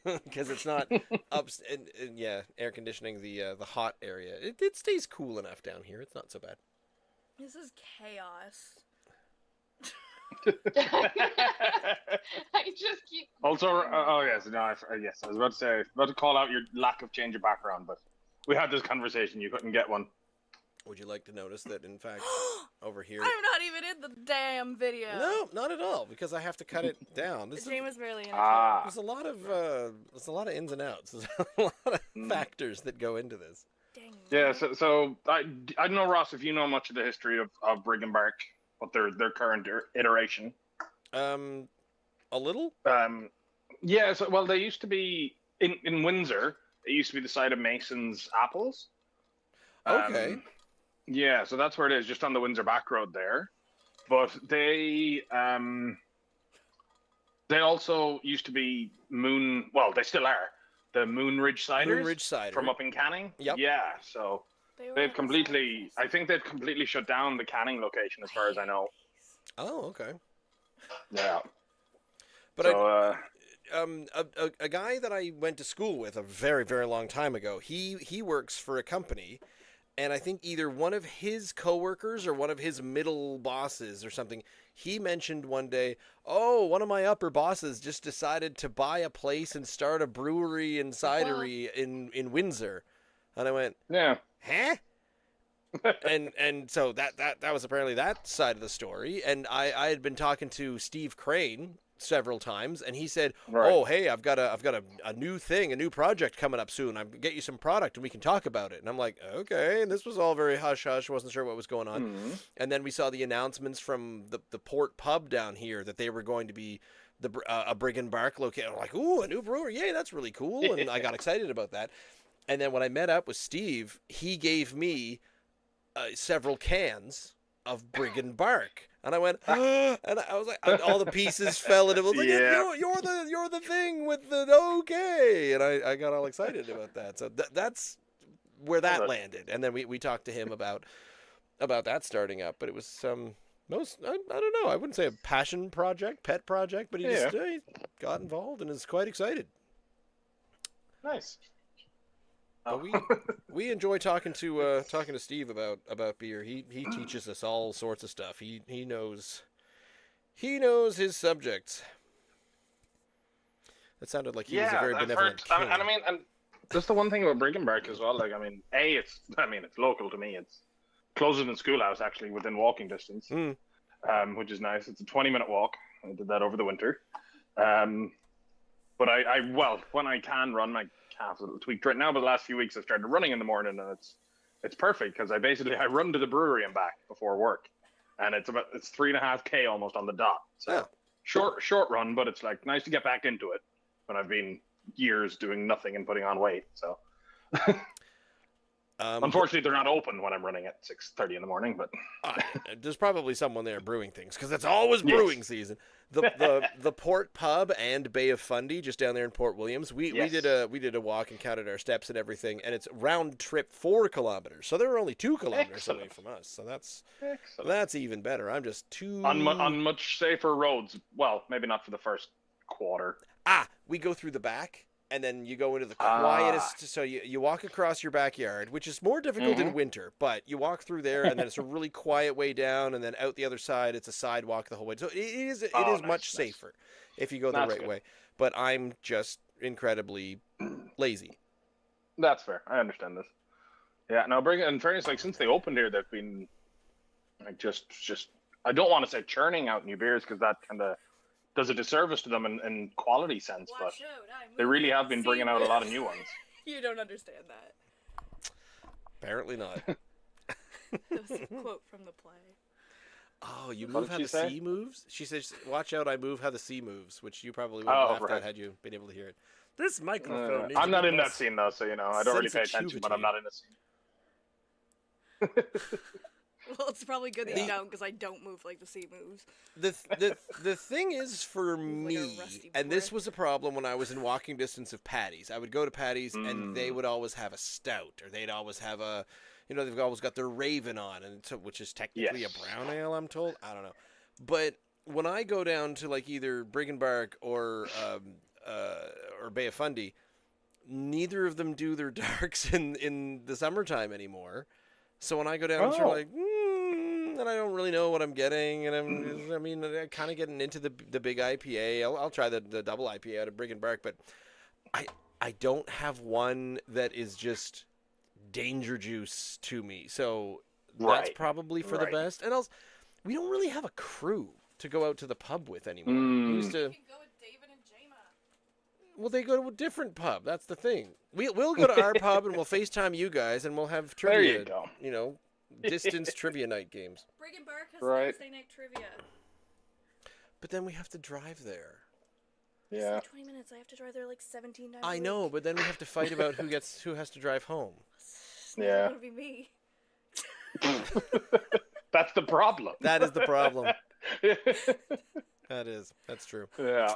Because it's not and yeah, air conditioning the hot area. It stays cool enough down here. It's not so bad. This is chaos. I just keep. Also, oh yes, no, yes, I was about to call out your lack of change of background, but we had this conversation. You couldn't get one. Would you like to notice that, in fact, over here? I'm not even in the damn video. No, not at all, because I have to cut it down. Jane was barely in it. Ah. There's a lot of ins and outs. There's a lot of factors that go into this. Dang. Yeah, so I don't know, Ross, if you know much of the history of Brig Barq, what their current iteration. A little. Yeah, so well, they used to be in Windsor. It used to be the site of Mason's Apples. Okay. Yeah, so that's where it is, just on the Windsor back road there. But they also used to be Moon. Well, they still are the Moon Ridge Ciders. Moon Ridge cider. from up in Canning. Yep. Yeah, so They were They've at the completely. South I think they've completely shut down the canning location, as far as I know. Oh, okay. Yeah. But So, a guy that I went to school with a very, very long time ago, he works for a company, and I think either one of his coworkers or one of his middle bosses or something, he mentioned one day, oh, one of my upper bosses just decided to buy a place and start a brewery and cidery in Windsor. And I went, yeah. huh? and so that was apparently that side of the story. And I had been talking to Steve Crane several times, and he said, Right. oh, hey, I've got a new thing, a new project coming up soon. I'll get you some product and we can talk about it. And I'm like, okay. And this was all very hush hush. Wasn't sure what was going on. Mm-hmm. And then we saw the announcements from the Port Pub down here that they were going to be a Brig Barq location. I'm like, ooh, a new brewery. Yay, that's really cool. And I got excited about that. And then when I met up with Steve, he gave me several cans of Brig Barq, and I went, and I was like, all the pieces fell, and it was like, Yeah. you're the thing with the okay, and I got all excited about that. So that's where that landed, and then we talked to him about that starting up, but it was I don't know, I wouldn't say a passion project, pet project, but he just he got involved and is quite excited. Nice. But we enjoy talking to Steve about beer. He teaches us all sorts of stuff. He knows his subjects. That sounded like he was a very benevolent king. And I mean, and just the one thing about Brig Barq as well. Like, I mean, it's local to me. It's closer than Schoolhouse, actually, within walking distance, which is nice. It's a 20-minute walk. I did that over the winter. But when I can run, my calf's a little tweaked right now, but the last few weeks I've started running in the morning, and it's perfect because I run to the brewery and back before work, and it's 3.5K almost on the dot. So short run, but it's like nice to get back into it when I've been years doing nothing and putting on weight. So unfortunately they're not open when I'm running at 6:30 in the morning, but there's probably someone there brewing things because it's always brewing season. The Port Pub and Bay of Fundy just down there in Port Williams. We did a walk and counted our steps and everything, and it's round trip 4 kilometers. So they're only 2 kilometers away from us. So that's even better. I'm just too on much safer roads. Well, maybe not for the first quarter. We go through the back. And then you go into the quietest, so you walk across your backyard, which is more difficult in winter, but you walk through there, and then it's a really quiet way down, and then out the other side, it's a sidewalk the whole way. So it is much safer if you go the right way. But I'm just incredibly lazy. That's fair. I understand this. Yeah, now in fairness, like since they opened here, they've been like just I don't want to say churning out new beers because that kind of does a disservice to them in quality sense, but they really have been bringing out a lot of new ones. You don't understand that. Apparently not. That was a quote from the play. Oh, you move how the sea moves? She says, watch out, I move how the sea moves, which you probably would have laughed at had you been able to hear it. This microphone I'm not in that scene, though, so, I don't really pay attention, but I'm not in the scene. Well, it's probably good that you don't, because I don't move like the sea moves. The thing is for me, and this was a problem when I was in walking distance of Paddy's. I would go to Paddy's, and they would always have a stout, or they'd always have they've always got their Raven on, which is technically a brown ale, I'm told. I don't know. But when I go down to like either Brig Barq or Bay of Fundy, neither of them do their darks in the summertime anymore. So when I go down, I'm sort of like, and I don't really know what I'm getting, and I'm kind of getting into the big IPA. I'll try the double IPA out of Brig Barq, but I don't have one that is just danger juice to me. So that's probably for the best. And else, we don't really have a crew to go out to the pub with anymore. We used to. You can go with David and Jama. Well, they go to a different pub. That's the thing. We'll go to our pub and we'll FaceTime you guys and we'll have trivia. There you go. Distance trivia night games. Brig Barq has Thursday night trivia. But then we have to drive there. It's like 20 minutes. I have to drive there like 17 times. I know, but then we have to fight about who has to drive home. It's not gonna be me. That's the problem. That is the problem. That's true. Yeah.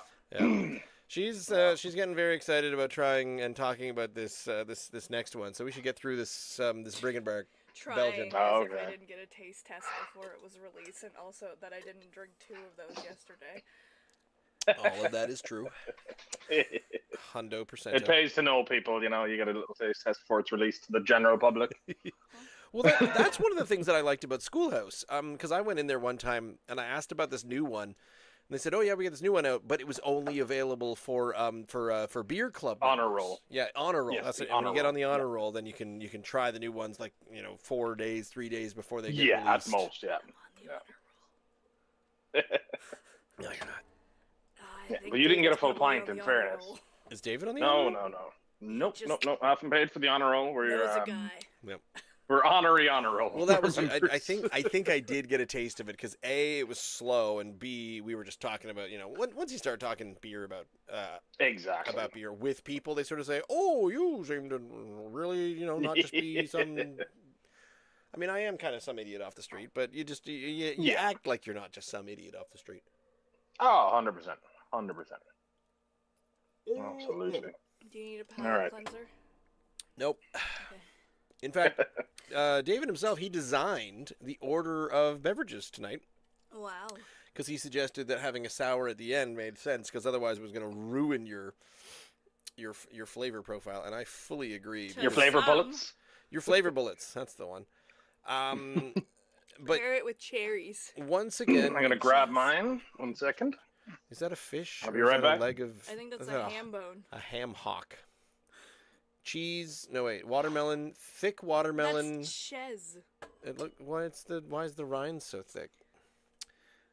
She's getting very excited about trying and talking about this this next one. So we should get through this this Brig Barq Belgian. Trying Oh, as if I okay. didn't get a taste test before it was released, and also that I didn't drink 2 of those yesterday. All of that is true. Hundo It percento. pays to know people, you know. You get a little taste test before it's released to the general public. Well, that's one of the things that I liked about Schoolhouse. Because I went in there one time and I asked about this new one, and they said, "Oh yeah, we got this new one out, but it was only available for beer club Honor members." roll. Yeah, honor roll. Yes, That's the it. And when honor you get on roll. the honor roll, then you can try the new ones 4 days, 3 days before they get Yeah, released. at most, yeah. I'm on the Yeah. honor roll. No, you're not. I Yeah, think but you didn't get a David's full probably pint, on in the honor fairness. roll. Is David on the honor No, roll? no, no. Just Nope. I haven't paid for the honor roll. Knows a guy. Yep. We're honorary honor roll. Well, that was. I members. think I did get a taste of it because A, it was slow, and B, we were just talking about once you start talking beer Exactly. about beer with people, they sort of say, "Oh, you seem to really not just be some." I mean, I am kind of some idiot off the street, but you just you Yeah. act like you're not just some idiot off the street. Oh, 100%. 100%. Absolutely. Do you need a All palate right. cleanser? Nope. Okay. In fact, David himself, he designed the order of beverages tonight. Wow. Because he suggested that having a sour at the end made sense, because otherwise it was going to ruin your flavor profile, and I fully agree. Your flavor Some. bullets? Your flavor bullets, that's the one. But Pair it with cherries. once again, I'm going to grab mine. 1 second. is that a fish? I'll or be is right that back. A leg of? I think that's is a that ham bone. A ham hock. Cheese. No wait, watermelon. Thick watermelon. That's chez. Why is the rind so thick?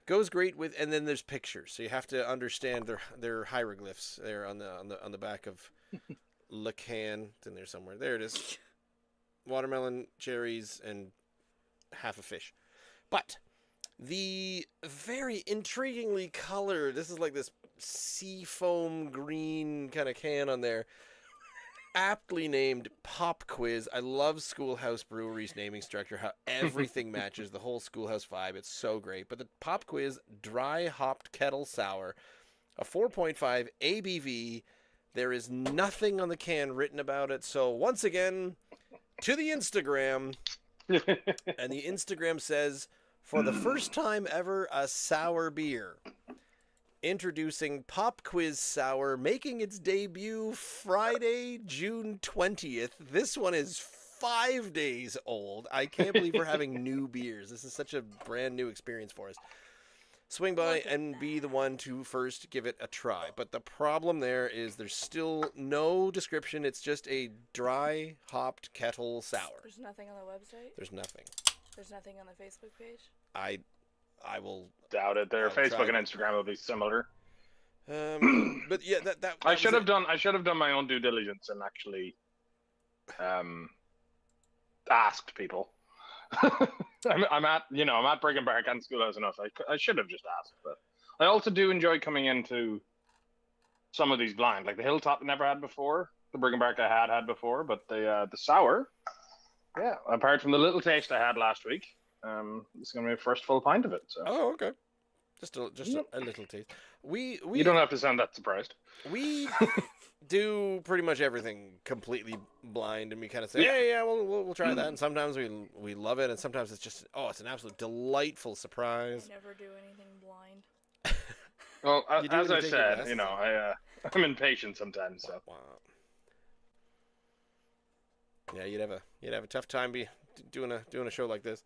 Goes great with, and then there's pictures, so you have to understand their hieroglyphs there on the back of the can. It's in there somewhere. There it is. Watermelon, cherries, and half a fish. But the very intriguingly colored. This is like this seafoam green kind of can on there. Aptly named Pop Quiz. I love Schoolhouse Brewery's naming structure, how everything matches the whole Schoolhouse vibe. It's so great. But the Pop Quiz Dry Hopped Kettle Sour, a 4.5 ABV. There is nothing on the can written about it. So once again, to the Instagram. And the Instagram says, for the first time ever, a sour beer. Introducing Pop Quiz Sour, making its debut Friday, June 20th. This one is 5 days old. I can't believe we're having new beers. This is such a brand new experience for us. Swing by and be the one to first give it a try. But the problem there is there's still no description. It's just a dry hopped kettle sour. There's nothing on the website? There's nothing. There's nothing on the Facebook page? I will Doubt it. Their I'll try Facebook and it. Instagram will be similar. But yeah, that I was should have it. done. I should have done my own due diligence and actually, asked people. I'm at Brig Barq and Schoolhouse enough. I should have just asked, but I also do enjoy coming into some of these blind, like the Hill Top I never had before. The Brig Barq I had before, but the sour, yeah. Apart from the little taste I had last week, it's gonna be my first full pint of it. So Oh, okay. Just a little taste. We you don't have to sound that surprised. we do pretty much everything completely blind, and we kind of say, Yeah. "Hey, yeah, we'll try that." And sometimes we love it, and sometimes it's just it's an absolute delightful surprise. Never do anything blind. Well, You do as when I you take your said, glasses I'm impatient sometimes. So Wow. Yeah, you'd have a tough time doing a show like this.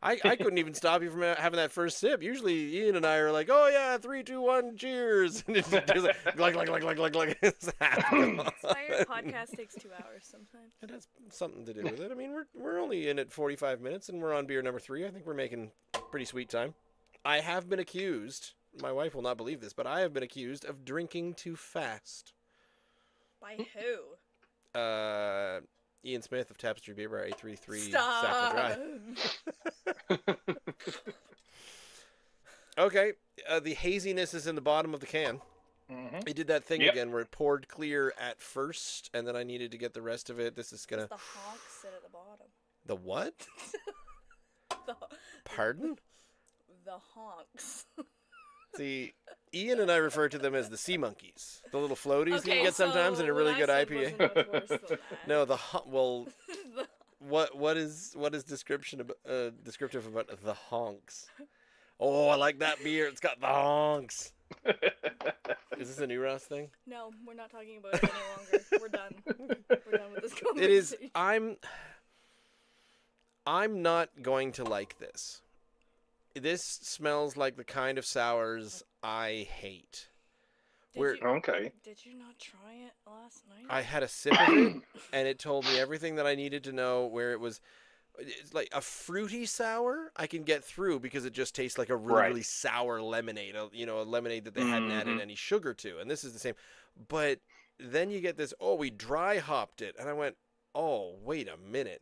I couldn't even stop you from having that first sip. Usually Ian and I are like, "Oh yeah, 3, 2, 1, cheers!" And it's just like It's half gone. That's why your podcast takes 2 hours sometimes. It has something to do with it. I mean, we're only in at 45 minutes, and we're on beer number 3. I think we're making pretty sweet time. I have been accused. My wife will not believe this, but I have been accused of drinking too fast. By who? Ian Smith of Tapestry Beer Bar, 833 Stop. Sackville Drive. Okay, the haziness is in the bottom of the can. It did that thing Yep. again where it poured clear at first, and then I needed to get the rest of it. This is gonna. The honks sit at the bottom. The what? The, Pardon? the honks. See, Ian and I refer to them as the sea monkeys, the little floaties that you get sometimes in a what really I good said IPA. wasn't much worse than that. No, well, The- what is descriptive about the honks? Oh, I like that beer. It's got the honks. Is this a new Ross thing? no, we're not talking about it any longer. We're done. We're done with this conversation. It is. I'm not going to like this. This smells like the kind of sours I hate. Okay. Did you not try it last night? I had a sip of it, and it told me everything that I needed to know. Where it was, it's like a fruity sour I can get through because it just tastes like a really, Right. really sour lemonade. A lemonade that they hadn't added any sugar to, and this is the same. But then you get this. Oh, we dry hopped it, and I went, oh, wait a minute.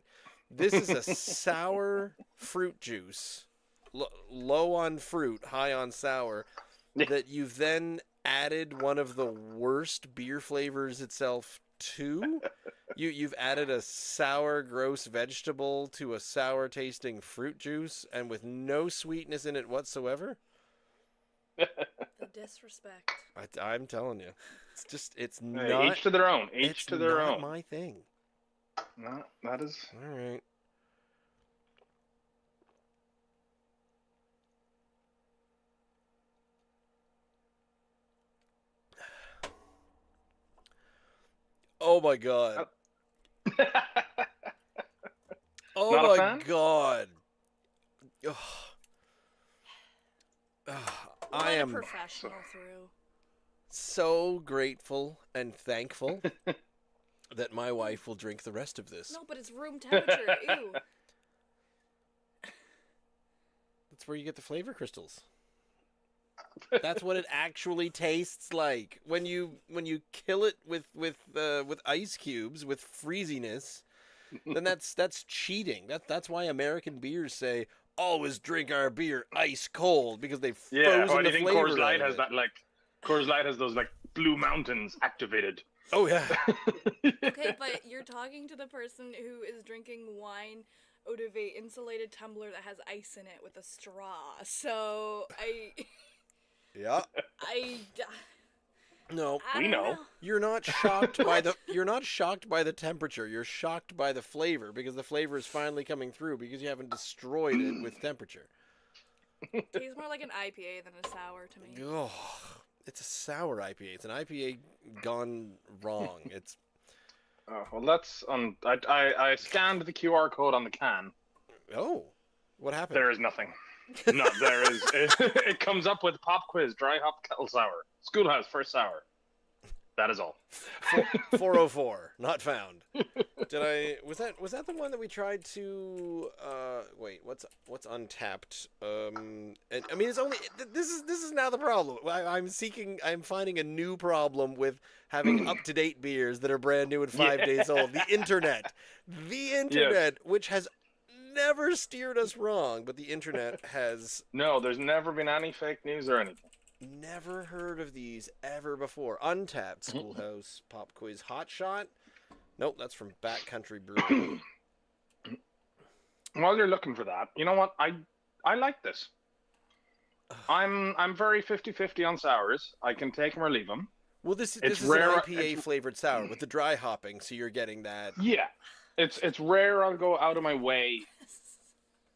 This is a sour fruit juice, low on fruit, high on sour, that you've then added one of the worst beer flavors itself to. You've added a sour, gross vegetable to a sour tasting fruit juice, and with no sweetness in it whatsoever. The disrespect. I'm telling you, it's Hey, not. each to their own. It's Each to their not own. my thing. No, that is. All right. Oh my god. Oh Not a my fan? god. Ugh. Ugh. I Let a am professional through. so grateful and thankful that my wife will drink the rest of this. No, but it's room temperature. Ew. That's where you get the flavor crystals. That's what it actually tastes like when you kill it with ice cubes with freeziness. Then that's cheating. That's why American beers say always drink our beer ice cold because they've Yeah, frozen why do the you think flavor Coors Light out of has it. that Coors Light has those Blue Mountains activated. Oh yeah. Okay, but you're talking to the person who is drinking wine out of a insulated tumbler that has ice in it with a straw. So Yeah. I No. I We don't know. You're not shocked by the temperature. You're shocked by the flavor because the flavor is finally coming through because you haven't destroyed it with temperature. Tastes more like an IPA than a sour to me. Oh, it's a sour IPA. It's an IPA gone wrong. It's Oh, well, that's on. I scanned the QR code on the can. what happened? There is nothing. No, there is. It comes up with pop quiz, dry hop kettle sour, Schoolhouse first sour. That is all. 404, not found. Was that the one that we tried to wait, what's Untapped? And I mean it's only this is now the problem. I'm finding a new problem with having up-to-date beers that are brand new and 5 days old. The internet, which has never steered us wrong, but the internet has No, there's never been any fake news or anything. never heard of these ever before. Untapped Schoolhouse Pop Quiz Hot Shot. Nope, that's from Backcountry Brewing. While you're looking for that, you know what? I like this. I'm very 50-50 on sours. I can take them or leave them. Well, this It's is rare- an IPA flavored sour with the dry hopping, so you're getting that. Yeah, it's rare I'll go out of my way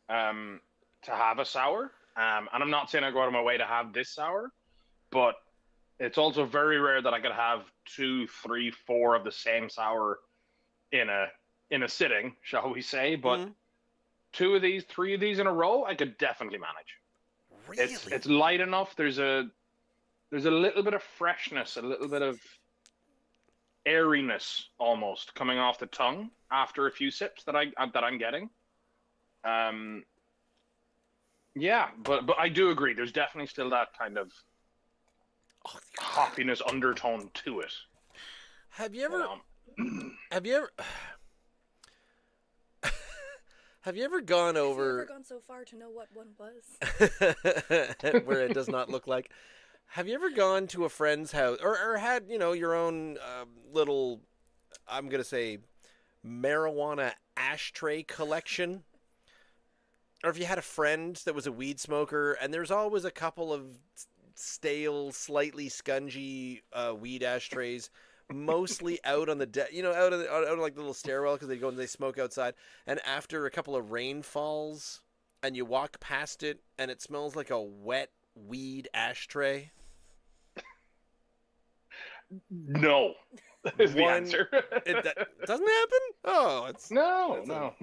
to have a sour. And I'm not saying I go out of my way to have this sour, but it's also very rare that I could have 2, 3, 4 of the same sour in a sitting, shall we say? But 2 of these, 3 of these in a row, I could definitely manage. Really? It's light enough. There's a little bit of freshness, a little bit of airiness almost coming off the tongue after a few sips that I'm getting. Yeah, but I do agree. There's definitely still that kind of hoppiness undertone to it. Have you ever? Um, Have you ever? Have you ever gone Have you over ever gone so far to know what one was? where it does not look like? Have you ever gone to a friend's house or had your own little, I'm gonna say, marijuana ashtray collection? Or if you had a friend that was a weed smoker, and there's always a couple of stale, slightly scungy weed ashtrays, mostly out on the deck, out of like the little stairwell because they go and they smoke outside. And after a couple of rainfalls, and you walk past it, and it smells like a wet weed ashtray. No, is the answer. It doesn't happen? Oh, it's no.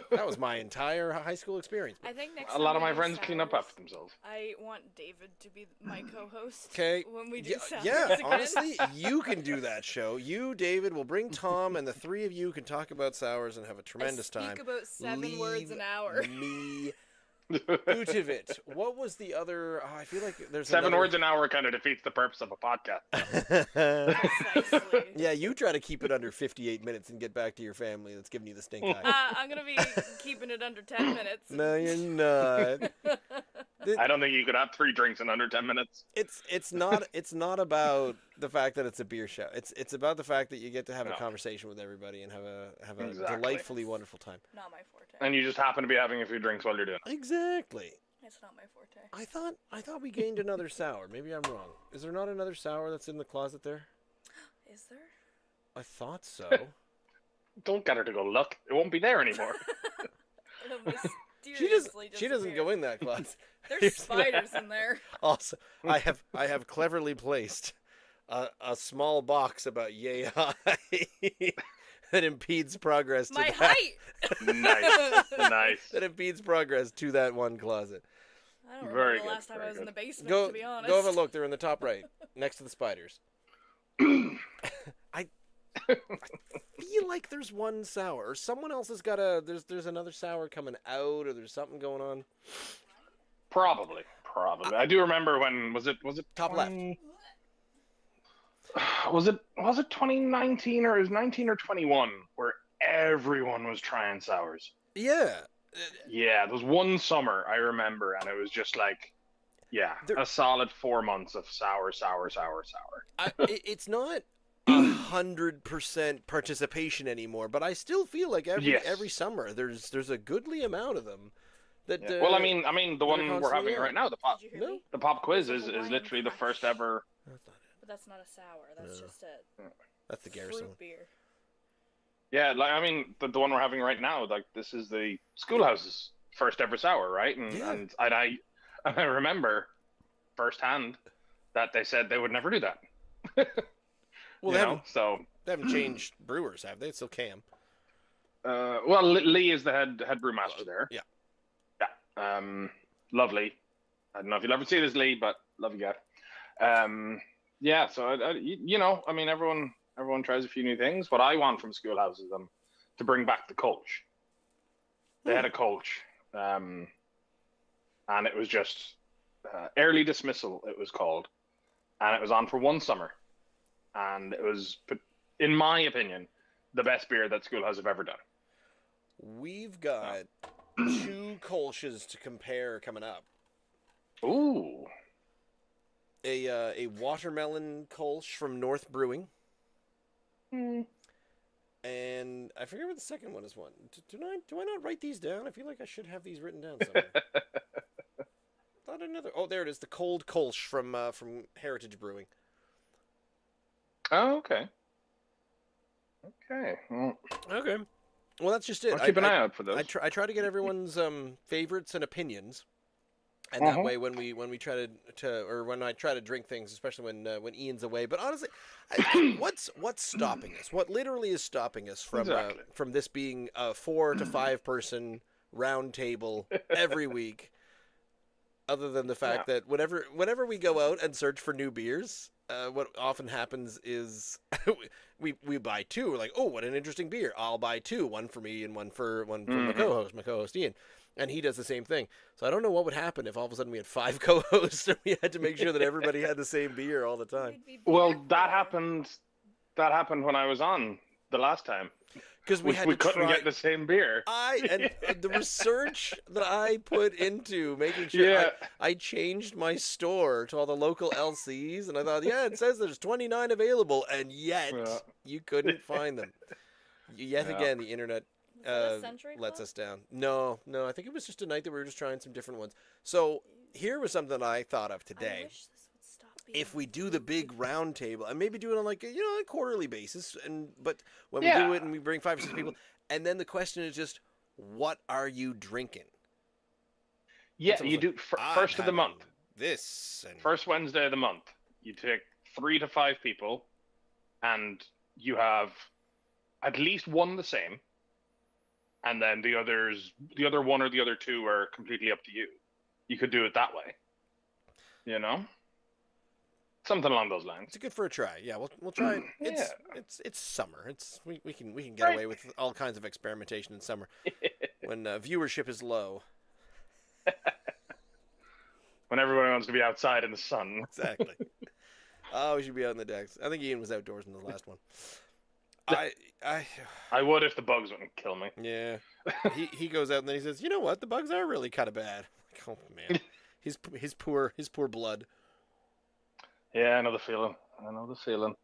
that was my entire high school experience. I think next A time lot of we my do friends clean up sours, after themselves. I want David to be my co-host. Okay. When we do sours yeah, again. honestly, you can do that show. You, David, will bring Tom, and the three of you can talk about sours and have a tremendous I speak time. about 7 words an hour. Me out of it. What was the other? Oh, I feel like there's 7 words an hour kind of defeats the purpose of a podcast. Precisely. Yeah, you try to keep it under 58 minutes and get back to your family that's giving you the stink eye. I'm gonna be keeping it under 10 minutes. No, you're not. I don't think you could have 3 drinks in under 10 minutes. It's not about the fact that it's a beer show. It's about the fact that you get to have a conversation with everybody and have a Exactly. delightfully wonderful time. Not my forte. And you just happen to be having a few drinks while you're doing it. Exactly. It's not my forte. I thought we gained another sour. Maybe I'm wrong. Is there not another sour that's in the closet there? Is there? I thought so. Don't get her to go look. It won't be there anymore. It'll She doesn't go in that closet. There's spiders in there. Also, I have cleverly placed a small box about yay high that impedes progress to My that. height! Nice. That impedes progress to that one closet. I don't Very remember the good, last time I very was in good. the basement, Go to be honest. go have a look. They're in the top right, next to the spiders. I feel like there's one sour, or someone else has got there's another sour coming out, or there's something going on. Probably. I do remember when was it Top 20... Was it 2019 or it was 19 or 21 where everyone was trying sours? Yeah. Yeah, there was one summer I remember, and it was just like, a solid 4 months of sour. It's not 100% participation anymore, but I still feel like every summer there's a goodly amount of them. That well, I mean, the one we're constantly having right now, the pop quiz It's is like a wine literally the punch. first ever. But that's not a sour. That's just a That's the Garrison one. fruit beer. Yeah, like I mean, the one we're having right now, like this is the Schoolhouse's first ever sour, right? And I remember firsthand that they said they would never do that. Well, they haven't changed brewers, have they? It's still Cam. Well, Lee is the head brewmaster there. Yeah. Lovely. I don't know if you'll ever see this, Lee, but love you guy. Yeah. So I mean, everyone tries a few new things. What I want from Schoolhouse is them to bring back the Kolsch. They had a Kolsch, and it was just early dismissal. It was called, and it was on for one summer, and it was, in my opinion, the best beer that Schoolhouse have ever done. We've got 2 Kolsches to compare coming up. Ooh. A watermelon Kolsch from North Brewing. And I forget what the second one is. Do I not write these down? I feel like I should have these written down somewhere. Thought another. Oh, there it is. The Cold Kolsch from Heritage Brewing. Oh, okay. Okay. Okay. Well, that's just it. I'll keep an eye out for those. I try to get everyone's favorites and opinions, and that way when we try to or when I try to drink things, especially when Ian's away. But honestly, what's stopping us? What literally is stopping us from this being a 4 to 5 person round table every week? Other than the fact that whenever we go out and search for new beers, what often happens is we buy 2. We're like, oh, what an interesting beer! I'll buy 2, one for me and one for my co-host Ian, and he does the same thing. So I don't know what would happen if all of a sudden we had 5 co-hosts and we had to make sure that everybody had the same beer all the time. Well, that happened when I was on the last time. Because we couldn't get the same beer. And the research that I put into making sure I changed my store to all the local LCs, and I thought, it says there's 29 available, and yet you couldn't find them. Yet again, the internet lets us down. No, I think it was just a night that we were just trying some different ones. So here was something I thought of today. I wish this would if we do the big round table and maybe do it on like a quarterly basis, but when we do it and we bring 5 or 6 people, and then the question is just, what are you drinking? Yeah, you do first of the month. This and first Wednesday of the month. You take 3 to 5 people, and you have at least one the same, and then the other one or the other 2 are completely up to you. You could do it that way. Something along those lines. It's good for a try. Yeah, we'll try it. It's summer. We can get away with all kinds of experimentation in summer when viewership is low. When everyone wants to be outside in the sun. Exactly. Oh, we should be out in the decks. I think Ian was outdoors in the last one. I would if the bugs wouldn't kill me. Yeah. He goes out and then he says, "You know what? The bugs are really kind of bad." Oh man, his poor blood. Yeah, I know the feeling.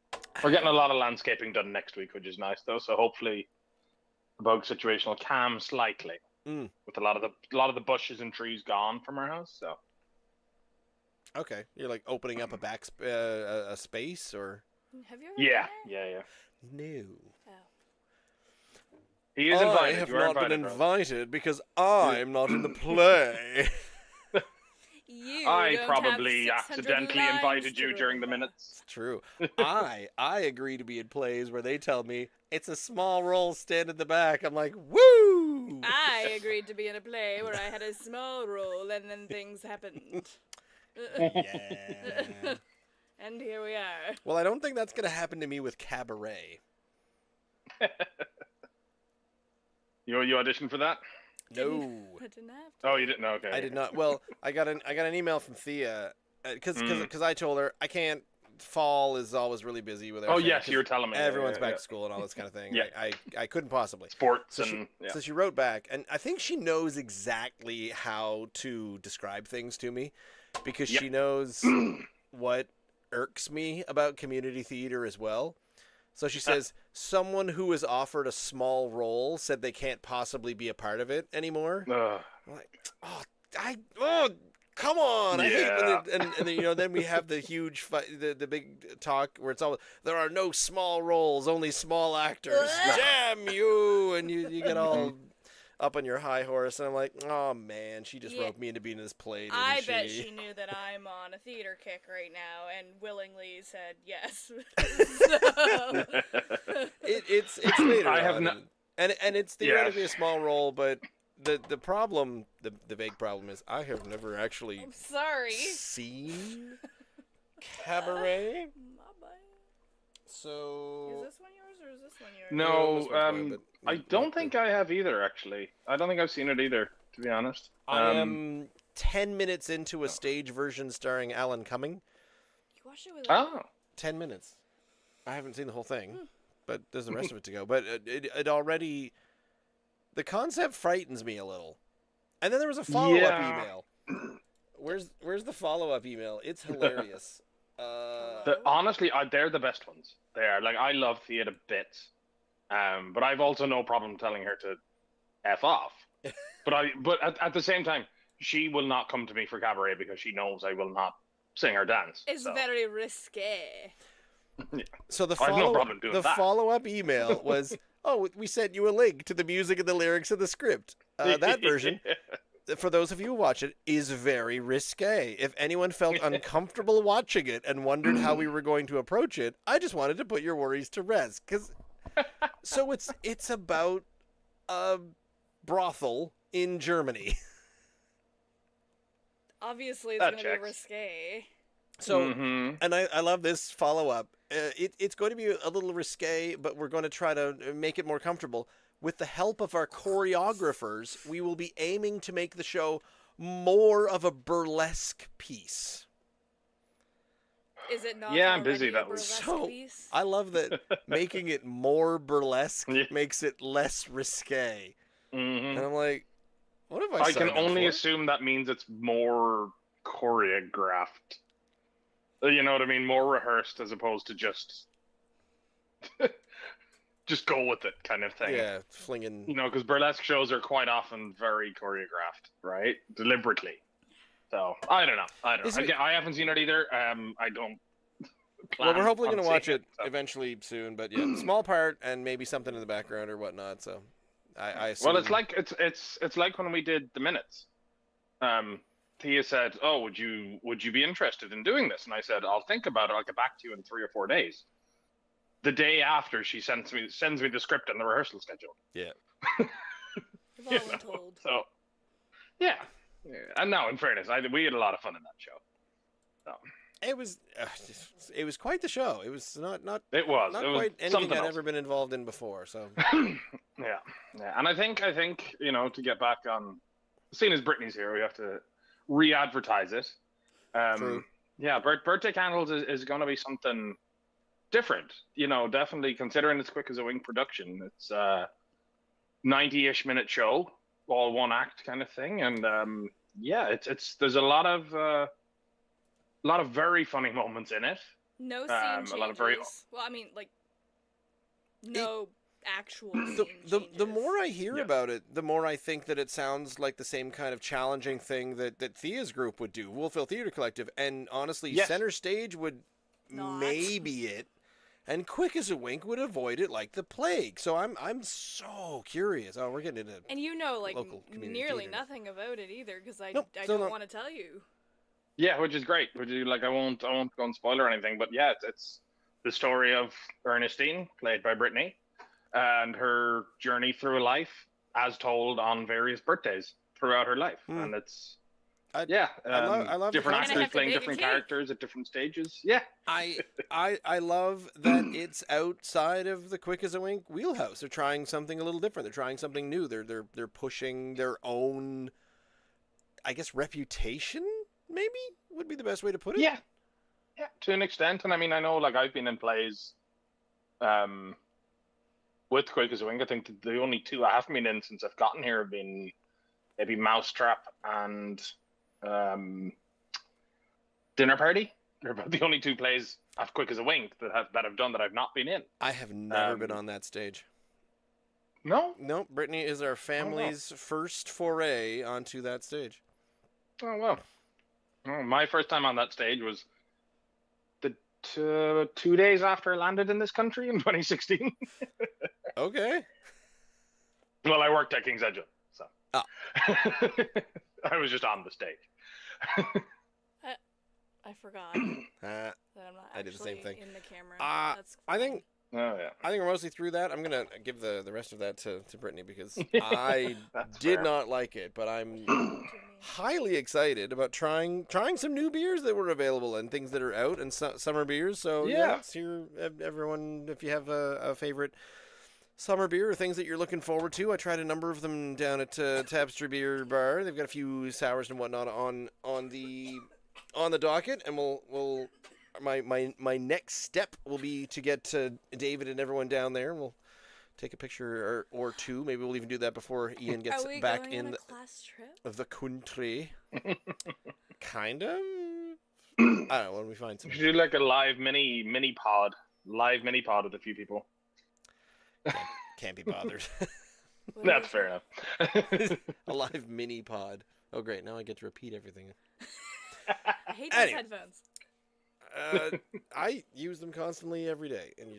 We're getting a lot of landscaping done next week, which is nice though. So hopefully, the bug situation will calm slightly. With a lot of the bushes and trees gone from our house. So. Okay, you're like opening up a space, or? Have you ever Yeah. No. Oh. He is invited. I have not been invited because I'm not in the play. I probably accidentally invited you during the minutes. It's true. I agree to be in plays where they tell me it's a small role, stand in the back. I'm like, woo! I agreed to be in a play where I had a small role and then things happened. Yeah. And here we are. Well, I don't think that's going to happen to me with Cabaret. You auditioned for that? No. I didn't have to. Oh, you didn't? Okay. I did not. Well, I got an email from Thea because I told her I can't. Fall is always really busy with everything. Oh yes, you were telling me. Everyone's back to school and all this kind of thing. Yeah. I couldn't possibly. Sports So she wrote back, and I think she knows exactly how to describe things to me, because she knows what irks me about community theater as well. So she says, someone who was offered a small role said they can't possibly be a part of it anymore. I'm like, come on! I hate when and then we have the huge fight, the big talk where it's all, there are no small roles, only small actors. Damn you! And you get all up on your high horse, and I'm like, oh man, she just roped me into being in this play. I bet she knew that I'm on a theater kick right now and willingly said yes. It's later. I have not, and it's theoretically a small role, but the problem, the vague problem is I have never actually seen Cabaret. So is this one yours or is this one yours? No, I don't think I have either. Actually, I don't think I've seen it either. To be honest, I am 10 minutes into a stage version starring Alan Cumming. You watched it with 10 minutes. I haven't seen the whole thing, but there's the rest of it to go. But it already, the concept frightens me a little. And then there was a follow-up email. Where's the follow-up email? It's hilarious. Honestly, they're the best ones. They are. Like, I love Thea bits, but I've also no problem telling her to F off. But at the same time, she will not come to me for Cabaret because she knows I will not sing or dance. It's very risque. So the I have no problem doing that. follow-up email was, we sent you a link to the music and the lyrics of the script. That version, for those of you who watch it, is very risque. If anyone felt uncomfortable watching it and wondered how we were going to approach it, I just wanted to put your worries to rest. So it's about a brothel in Germany. Obviously, it's going to be risque. So, and I love this follow-up. It's going to be a little risque, but we're going to try to make it more comfortable. With the help of our choreographers, we will be aiming to make the show more of a burlesque piece. Is it not? Yeah, I'm busy that week. So, I love that making it more burlesque makes it less risque. And I'm like, what have I can only assume that means it's more choreographed. You know what I mean? More rehearsed as opposed to just go with it kind of thing. Yeah, flinging. Because burlesque shows are quite often very choreographed, right? Deliberately. So I don't know. Is it- Again, I haven't seen it either. I don't. Well, we're plan hopefully on going to watch seeing it so. eventually soon, but yeah, small part and maybe something in the background or whatnot. So I assume. Well, it's like when we did the minutes. Tia said, "Oh, would you be interested in doing this?" And I said, "I'll think about it. I'll get back to you in 3 or 4 days." The day after, she sends me the script and the rehearsal schedule. Yeah. We've all been told. So, yeah. And now, in fairness, we had a lot of fun in that show. So It was quite the show. It was not it was quite anything something I'd else. ever been involved in before. So Yeah. And I think to get back on, seeing as Brittany's here, we have to re-advertise it. True. Yeah, birthday candles is going to be something different. Definitely considering it's Quick as a Wink production. It's a 90-ish minute show, all one act kind of thing, and it's there's a lot of very funny moments in it. No scene changes. a lot of very- Well, I mean, like, no actual scene the changes. more I hear Yes. about it, the more I think that it sounds like the same kind of challenging thing that Thea's group would do, Wolfville Theater Collective, and honestly, Yes. Center Stage would Not. maybe it, and Quick as a Wink would avoid it like the plague. So I'm so curious. Oh, we're getting into And like, local community nearly theater. nothing about it either, because I Nope, still don't not. want to tell you. Yeah, which is great. I won't go and spoil or anything, but yeah, it's the story of Ernestine, played by Brittany, and her journey through life as told on various birthdays throughout her life, and it's I love the different concept. actors Have to playing bake a different cake. characters at different stages. Yeah, I love that it's outside of the Quick as a Wink wheelhouse. They're trying something a little different. They're trying something new. They're pushing their own, I guess, reputation. Maybe would be the best way to put it. yeah, to an extent. And I mean, I know I've been in plays, with Quick as a Wink. I think the only two I haven't been in since I've gotten here have been maybe Mousetrap and Dinner Party. They're about the only two plays of Quick as a Wink that I've done that I've not been in. I have never been on that stage. No? Nope. Brittany is our family's first foray onto that stage. Oh, well. Oh, my first time on that stage was the 2 days after I landed in this country in 2016. Okay. Well, I worked at King's Edge, so. Ah. I was just on the stage. I forgot that I'm not I did the same actually thing. in the camera. That's I think Oh, yeah. we're mostly through that. I'm gonna give the rest of that to Brittany because I That's did fair. not like it, but I'm fine. highly excited about trying some new beers that were available and things that are out and summer beers. So Yeah. let's hear everyone if you have a favorite summer beer or things that you're looking forward to. I tried a number of them down at Tapestry Beer Bar. They've got a few sours and whatnot on the docket, and we'll my next step will be to get David and everyone down there, and we'll take a picture or two. Maybe we'll even do that before Ian gets Are we back going in on a class trip? the country. Kind of. I don't know. When we find some, We should do a live mini pod with a few people. can't be bothered. What That's is fair it? enough. A live mini pod. Oh, great! Now I get to repeat everything. I hate those Anyway. headphones. I use them constantly every day, and I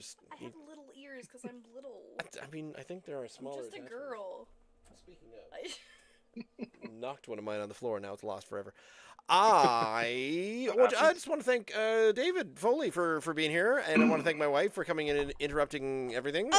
have little ears because I'm little. I mean, I think there are I'm smaller. just a attachments. girl. Speaking of, knocked one of mine on the floor. Now it's lost forever. I just want to thank David Foley for being here, and I want to thank my wife for coming in and interrupting everything,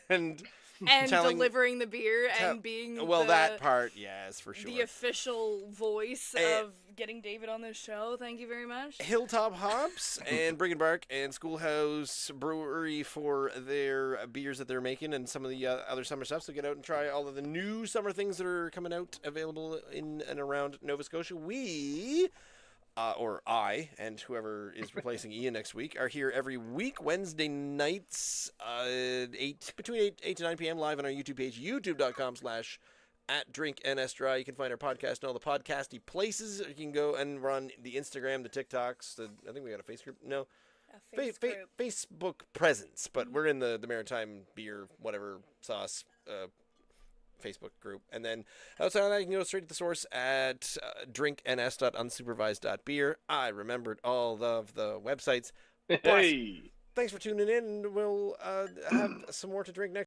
and And telling- delivering the beer and being that part, yes, for sure. the official voice Eh. of getting David on this show. Thank you very much. Hill Top Hops and Brig Barq and Schoolhouse Brewery for their beers that they're making and some of the other summer stuff. So get out and try all of the new summer things that are coming out, available in and around Nova Scotia. We, or I, and whoever is replacing Ian next week, are here every week, Wednesday nights, between 8 to 9 p.m. live on our YouTube page, youtube.com/@drinknsdry. You can find our podcast in all the podcasty places. You can go and we're on the Instagram, the TikToks. I think we got a Facebook presence, but we're in the Maritime Beer, whatever sauce Facebook group. And then outside of that, you can go straight to the source at drinkns.unsupervised.beer. I remembered all of the websites. But Hey. thanks for tuning in, and we'll have some more to drink next